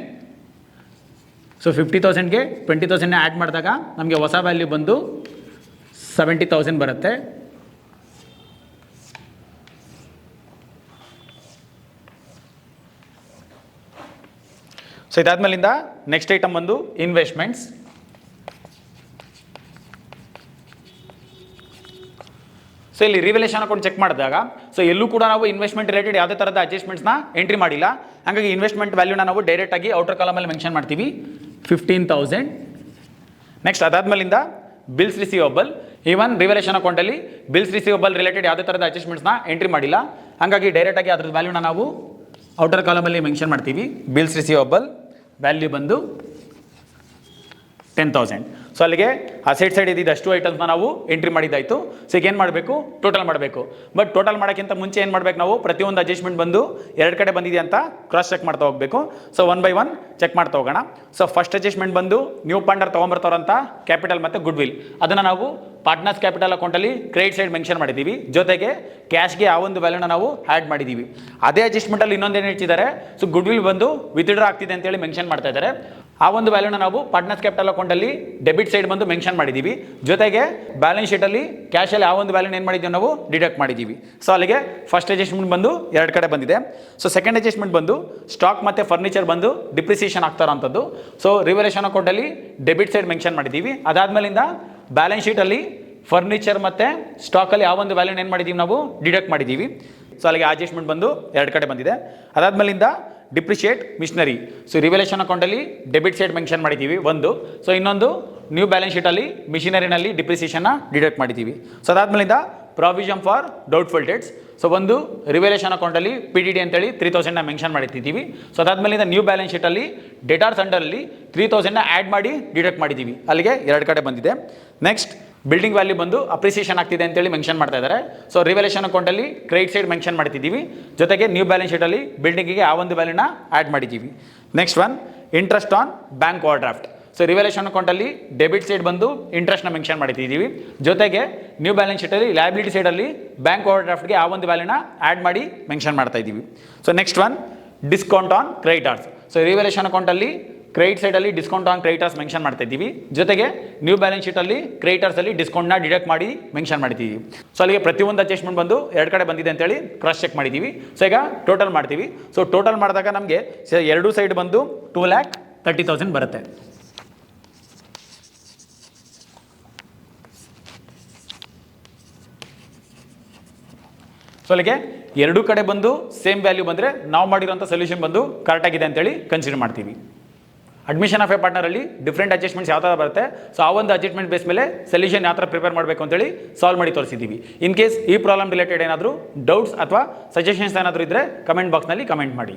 ಸೊ 50,000ಗೆ 20,000ನ ಆ್ಯಡ್ ಮಾಡಿದಾಗ ನಮಗೆ ಹೊಸ ವ್ಯಾಲ್ಯೂ ಬಂದು 70,000 ಬರುತ್ತೆ. ಸೊ ಇದಾದ್ಮೇಲಿಂದ ನೆಕ್ಸ್ಟ್ ಐಟಮ್ ಬಂದು ಇನ್ವೆಸ್ಟ್ಮೆಂಟ್ಸ್. ಸೊ ಇಲ್ಲಿ ರಿವಲೇಷನ್ ಅಕೌಂಟ್ ಚೆಕ್ ಮಾಡಿದಾಗ ಸೊ ಎಲ್ಲೂ ಕೂಡ ನಾವು ಇನ್ವೆಸ್ಟ್ಮೆಂಟ್ ರಿಲೇಟೆಡ್ ಯಾವುದೇ ಥರದ ಅಡ್ಜಸ್ಟ್ಮೆಂಟ್ಸ್ನ ಎಂಟ್ರಿ ಮಾಡಿಲ್ಲ. ಹಾಗಾಗಿ ಇನ್ವೆಸ್ಟ್ಮೆಂಟ್ ವ್ಯಾಲ್ಯೂನ ನಾವು ಡೈರೆಕ್ಟಾಗಿ ಔಟರ್ ಕಾಲಮಲ್ಲಿ ಮೆನ್ಷನ್ ಮಾಡ್ತೀವಿ 15,000. ನೆಕ್ಸ್ಟ್ ಅದಾದ್ಮೇಲಿಂದ ಬಿಲ್ಸ್ ರಿಸೀವಬಲ್. ಈವನ್ ರಿವಲೇಷನ್ ಅಕೌಂಟಲ್ಲಿ ಬಿಲ್ಸ್ ರಿಸೀವಬಲ್ ರಿಲೇಟೆಡ್ ಯಾವುದೇ ಥರದ ಅಡ್ಜಸ್ಟ್ಮೆಂಟ್ಸ್ನ ಎಂಟ್ರಿ ಮಾಡಿಲ್ಲ. ಹಾಗಾಗಿ ಡೈರೆಕ್ಟಾಗಿ ಅದ್ರ ವ್ಯಾಲ್ಯೂನ ನಾವು ಔಟರ್ ಕಾಲಮಲ್ಲಿ ಮೆನ್ಷನ್ ಮಾಡ್ತೀವಿ. ಬಿಲ್ಸ್ ರಿಸೀವಬಲ್ ವ್ಯಾಲ್ಯೂ ಬಂದು 10,000. ಸೊ ಅಲ್ಲಿಗೆ ಆ ಸೈಡ್ ಇದ್ದಿದ್ದು ಐಟಮ್ಸ್ನ ನಾವು ಎಂಟ್ರಿ ಮಾಡಿದ್ದಾಯಿತು. ಸೊ ಈಗ ಏನು ಮಾಡಬೇಕು, ಟೋಟಲ್ ಮಾಡಬೇಕು. ಬಟ್ ಟೋಟಲ್ ಮಾಡೋಕ್ಕಿಂತ ಮುಂಚೆ ಏನು ಮಾಡಬೇಕು, ನಾವು ಪ್ರತಿಯೊಂದು ಅಡ್ಜಸ್ಟ್ಮೆಂಟ್ ಬಂದು ಎರಡು ಕಡೆ ಬಂದಿದೆ ಅಂತ ಕ್ರಾಸ್ ಚೆಕ್ ಮಾಡ್ತಾ ಹೋಗಬೇಕು. ಸೊ 1 by 1 ಚೆಕ್ ಮಾಡ್ತಾ ಹೋಗೋಣ. ಸೊ ಫಸ್ಟ್ ಅಡ್ಜಸ್ಟ್ಮೆಂಟ್ ಬಂದು ನ್ಯೂ ಪಾರ್ಟ್ನರ್ ತೊಗೊಂಬರ್ತಾರಂತ ಕ್ಯಾಪಿಟಲ್ ಮತ್ತು ಗುಡ್ ವಿಲ್, ಅದನ್ನು ನಾವು ಪಾರ್ಟ್ನರ್ಸ್ ಕ್ಯಾಪಿಟಲ್ ಅಕೌಂಟಲ್ಲಿ ಕ್ರೆಡಿಟ್ ಸೈಡ್ ಮೆನ್ಷನ್ ಮಾಡಿದ್ದೀವಿ. ಜೊತೆಗೆ ಕ್ಯಾಶ್ಗೆ ಆ ಒಂದು ವ್ಯಾಲ್ಯೂನ ನಾವು ಆ್ಯಡ್ ಮಾಡಿದ್ದೀವಿ. ಅದೇ ಅಡ್ಜಸ್ಟ್ಮೆಂಟಲ್ಲಿ ಇನ್ನೊಂದೇನು ಹೇಳ್ತಿದ್ದಾರೆ, ಸೊ ಗುಡ್ ವಿಲ್ ಬಂದು ವಿತ್ಡ್ರಾ ಆಗ್ತಿದೆ ಅಂತೇಳಿ ಮೆನ್ಷನ್ ಮಾಡ್ತಾ ಇದ್ದಾರೆ. ಆ ಒಂದು ವ್ಯಾಲ್ಯೂನ ನಾವು ಪಾರ್ಟ್ನರ್ಸ್ ಕ್ಯಾಪಿಟಲ್ ಅಕೌಂಟಲ್ಲಿ ಡೆಬಿಟ್ ಸೈಡ್ ಬಂದು ಮೆನ್ಷನ್ ಮಾಡಿದ್ದೀವಿ. ಜೊತೆಗೆ ಬ್ಯಾಲೆನ್ಸ್ ಶೀಟಲ್ಲಿ ಕ್ಯಾಶಲ್ಲಿ ಆ ಒಂದು ವ್ಯಾಲ್ಯೂನ ಏನು ಮಾಡಿದ್ದೀವಿ, ನಾವು ಡಿಡಕ್ಟ್ ಮಾಡಿದ್ದೀವಿ. ಸೊ ಅಲ್ಲಿಗೆ ಫಸ್ಟ್ ಅಡ್ಜಸ್ಟ್ಮೆಂಟ್ ಬಂದು ಎರಡು ಕಡೆ ಬಂದಿದೆ. ಸೊ ಸೆಕೆಂಡ್ ಅಡ್ಜಸ್ಟ್ಮೆಂಟ್ ಬಂದು ಸ್ಟಾಕ್ ಮತ್ತು ಫರ್ನಿಚರ್ ಬಂದು ಡಿಪ್ರಿಸಿಯೇಷನ್ ಆಗ್ತಾರಂಥದ್ದು. ಸೊ ರಿವಲೇಷನ್ ಅಕೌಂಟಲ್ಲಿ ಡೆಬಿಟ್ ಸೈಡ್ ಮೆನ್ಷನ್ ಮಾಡಿದ್ದೀವಿ. ಅದಾದಮೇಲಿಂದ ಬ್ಯಾಲೆನ್ಸ್ ಶೀಟಲ್ಲಿ ಫರ್ನಿಚರ್ ಮತ್ತು ಸ್ಟಾಕಲ್ಲಿ ಆ ಒಂದು ವ್ಯಾಲ್ಯೂನ ಏನು ಮಾಡಿದ್ದೀವಿ, ನಾವು ಡಿಡಕ್ಟ್ ಮಾಡಿದ್ದೀವಿ. ಸೊ ಅಲ್ಲಿಗೆ ಅಡ್ಜಸ್ಟ್ಮೆಂಟ್ ಬಂದು ಎರಡು ಕಡೆ ಬಂದಿದೆ. ಅದಾದಮೇಲಿಂದ ಡಿಪ್ರಿಷಿಯೇಟ್ ಮಿಷನರಿ. ಸೊ ರಿವಲೇಷನ್ ಅಕೌಂಟಲ್ಲಿ ಡೆಬಿಟ್ ಸೈಡ್ ಮೆನ್ಷನ್ ಮಾಡಿದ್ದೀವಿ ಒಂದು. ಸೊ ಇನ್ನೊಂದು ನ್ಯೂ ಬ್ಯಾಲೆನ್ಸ್ ಶೀಟಲ್ಲಿ ಮಿಷನರಿನಲ್ಲಿ ಡಿಪ್ರಿಸಿಯೇಷನ್ನ ಡಿಡಕ್ಟ್ ಮಾಡಿದ್ದೀವಿ. ಸೊ ಅದಾದಮೇಲಿಂದ provision for doubtful debts. So ಒಂದು ರಿವಲೇಷನ್ ಅಕೌಂಟಲ್ಲಿ PDD ಅಂತೇಳಿ 3,000ನ ಮೆನ್ಷನ್ ಮಾಡಿದ್ದೀವಿ. ಸೊ ಅದಾದಮೇಲಿಂದ ನ್ಯೂ ಬ್ಯಾಲೆನ್ಸ್ ಶೀಟಲ್ಲಿ ಡೇಟಾರ್ಸ್ ಅಂಡರಲ್ಲಿ 3,000ನ ಆ್ಯಡ್ ಮಾಡಿ ಡಿಡಕ್ಟ್ ಮಾಡಿದ್ದೀವಿ. ಅಲ್ಲಿಗೆ ಎರಡು ಕಡೆ ಬಂದಿದೆ. ನೆಕ್ಸ್ಟ್ ಬಿಲ್ಡಿಂಗ್ ವ್ಯಾಲ್ಯೂ ಬಂದು ಅಪ್ರಿಸಿಯೇಷನ್ ಆಗ್ತಿದೆ ಅಂತೇಳಿ ಮೆನ್ಷನ್ ಮಾಡ್ತಾ ಇದ್ದಾರೆ. ಸೊ ರಿವಲೇಷನ್ ಅಕೌಂಟಲ್ಲಿ ಕ್ರೆಡಿಟ್ ಸೈಡ್ ಮೆನ್ಷನ್ ಮಾಡ್ತಿದ್ದೀವಿ. ಜೊತೆಗೆ ನ್ಯೂ ಬ್ಯಾಲೆನ್ಸ್ ಶೀಟಲ್ಲಿ ಬಿಲ್ಡಿಂಗಿಗೆ ಆ ಒಂದು ವ್ಯಾಲ್ಯೂನ ಆ್ಯಡ್ ಮಾಡಿದ್ದೀವಿ. Next one interest on bank overdraft. So revaluation ಅಕೌಂಟಲ್ಲಿ ಡೆಬಿಟ್ ಸೈಡ್ ಬಂದು ಇಂಟ್ರೆಸ್ಟ್ನ ಮೆನ್ಷನ್ ಮಾಡಿದ್ದೀವಿ. ಜೊತೆಗೆ ನ್ಯೂ ಬ್ಯಾಲೆನ್ಸ್ ಶೀಟಲ್ಲಿ ಲಯಬಿಲಿಟಿ ಸೈಡಲ್ಲಿ ಬ್ಯಾಂಕ್ ಓವರ್ ಡ್ರಾಫ್ಟ್ಗೆ ಆ ಒಂದು ವ್ಯಾಲ್ಯೂನ ಆ್ಯಡ್ ಮಾಡಿ ಮೆನ್ಷನ್ ಮಾಡ್ತಾ ಇದ್ದೀವಿ. So next one discount on creditors. So revaluation ಅಕೌಂಟಲ್ಲಿ ಕ್ರೆಡಿಟ್ ಸೈಡಲ್ಲಿ ಡಿಸ್ಕೌಂಟ್ ಆನ್ ಕ್ರೆಡಿಟರ್ಸ್ ಮೆನ್ಷನ್ ಮಾಡ್ತಾ ಇದ್ದೀವಿ. ಜೊತೆಗೆ ನ್ಯೂ ಬ್ಯಾಲೆನ್ಸ್ ಶೀಟಲ್ಲಿ ಕ್ರೆಡಿಟರ್ಸಲ್ಲಿ ಡಿಸ್ಕೌಂಟ್ನ ಡಿಡಕ್ಟ್ ಮಾಡಿ ಮೆನ್ಷನ್ ಮಾಡಿದ್ದೀವಿ. ಸೊ ಅಲ್ಲಿಗೆ ಪ್ರತಿಯೊಂದು ಅಡ್ಜಸ್ಟ್ಮೆಂಟ್ ಬಂದು ಎರಡು ಕಡೆ ಬಂದಿದೆ ಅಂತೇಳಿ ಕ್ರಾಸ್ ಚೆಕ್ ಮಾಡಿದ್ದೀವಿ. ಸೊ ಈಗ ಟೋಟಲ್ ಮಾಡ್ತೀವಿ. ಸೊ ಟೋಟಲ್ ಮಾಡಿದಾಗ ನಮಗೆ ಎರಡೂ ಸೈಡ್ ಬಂದು 2,30,000 ಬರುತ್ತೆ. ಸೊ ಅಲ್ಲಿಗೆ ಎರಡೂ ಕಡೆ ಬಂದು ಸೇಮ್ ವ್ಯಾಲ್ಯೂ ಬಂದರೆ ನಾವು ಮಾಡಿರೋಂಥ ಸೊಲ್ಯೂಷನ್ ಬಂದು ಕರೆಕ್ಟಾಗಿದೆ ಅಂತೇಳಿ ಕನ್ಸಿಡರ್ ಮಾಡ್ತೀವಿ. ಅಡ್ಮಿಷನ್ ಆಫ್ ಎ ಪಾರ್ಟ್ನರಲ್ಲಿ ಡಿಫ್ರೆಂಟ್ ಅಡ್ಜಸ್ಟ್ಮೆಂಟ್ಸ್ ಯಾವ ಥರ ಬರುತ್ತೆ, ಸೊ ಆ ಒಂದು ಅಡ್ಜಸ್ಟ್ಮೆಂಟ್ ಬೇಸ್ ಮೇಲೆ ಸೊಲ್ಯೂಷನ್ ಯಾವ ಥರ ಪ್ರಿಪೇರ್ ಮಾಡಬೇಕು ಅಂತೇಳಿ ಸಾಲ್ವ್ ಮಾಡಿ ತೋರಿಸಿದ್ದೀವಿ. ಇನ್ ಕೇಸ್ ಈ ಪ್ರಾಬ್ಲಮ್ ರಿಲೇಟೆಡ್ ಏನಾದರೂ ಡೌಟ್ಸ್ ಅಥವಾ ಸಜೆಷನ್ಸ್ ಏನಾದರೂ ಇದ್ದರೆ ಕಮೆಂಟ್ ಬಾಕ್ಸ್ನಲ್ಲಿ ಕಮೆಂಟ್ ಮಾಡಿ.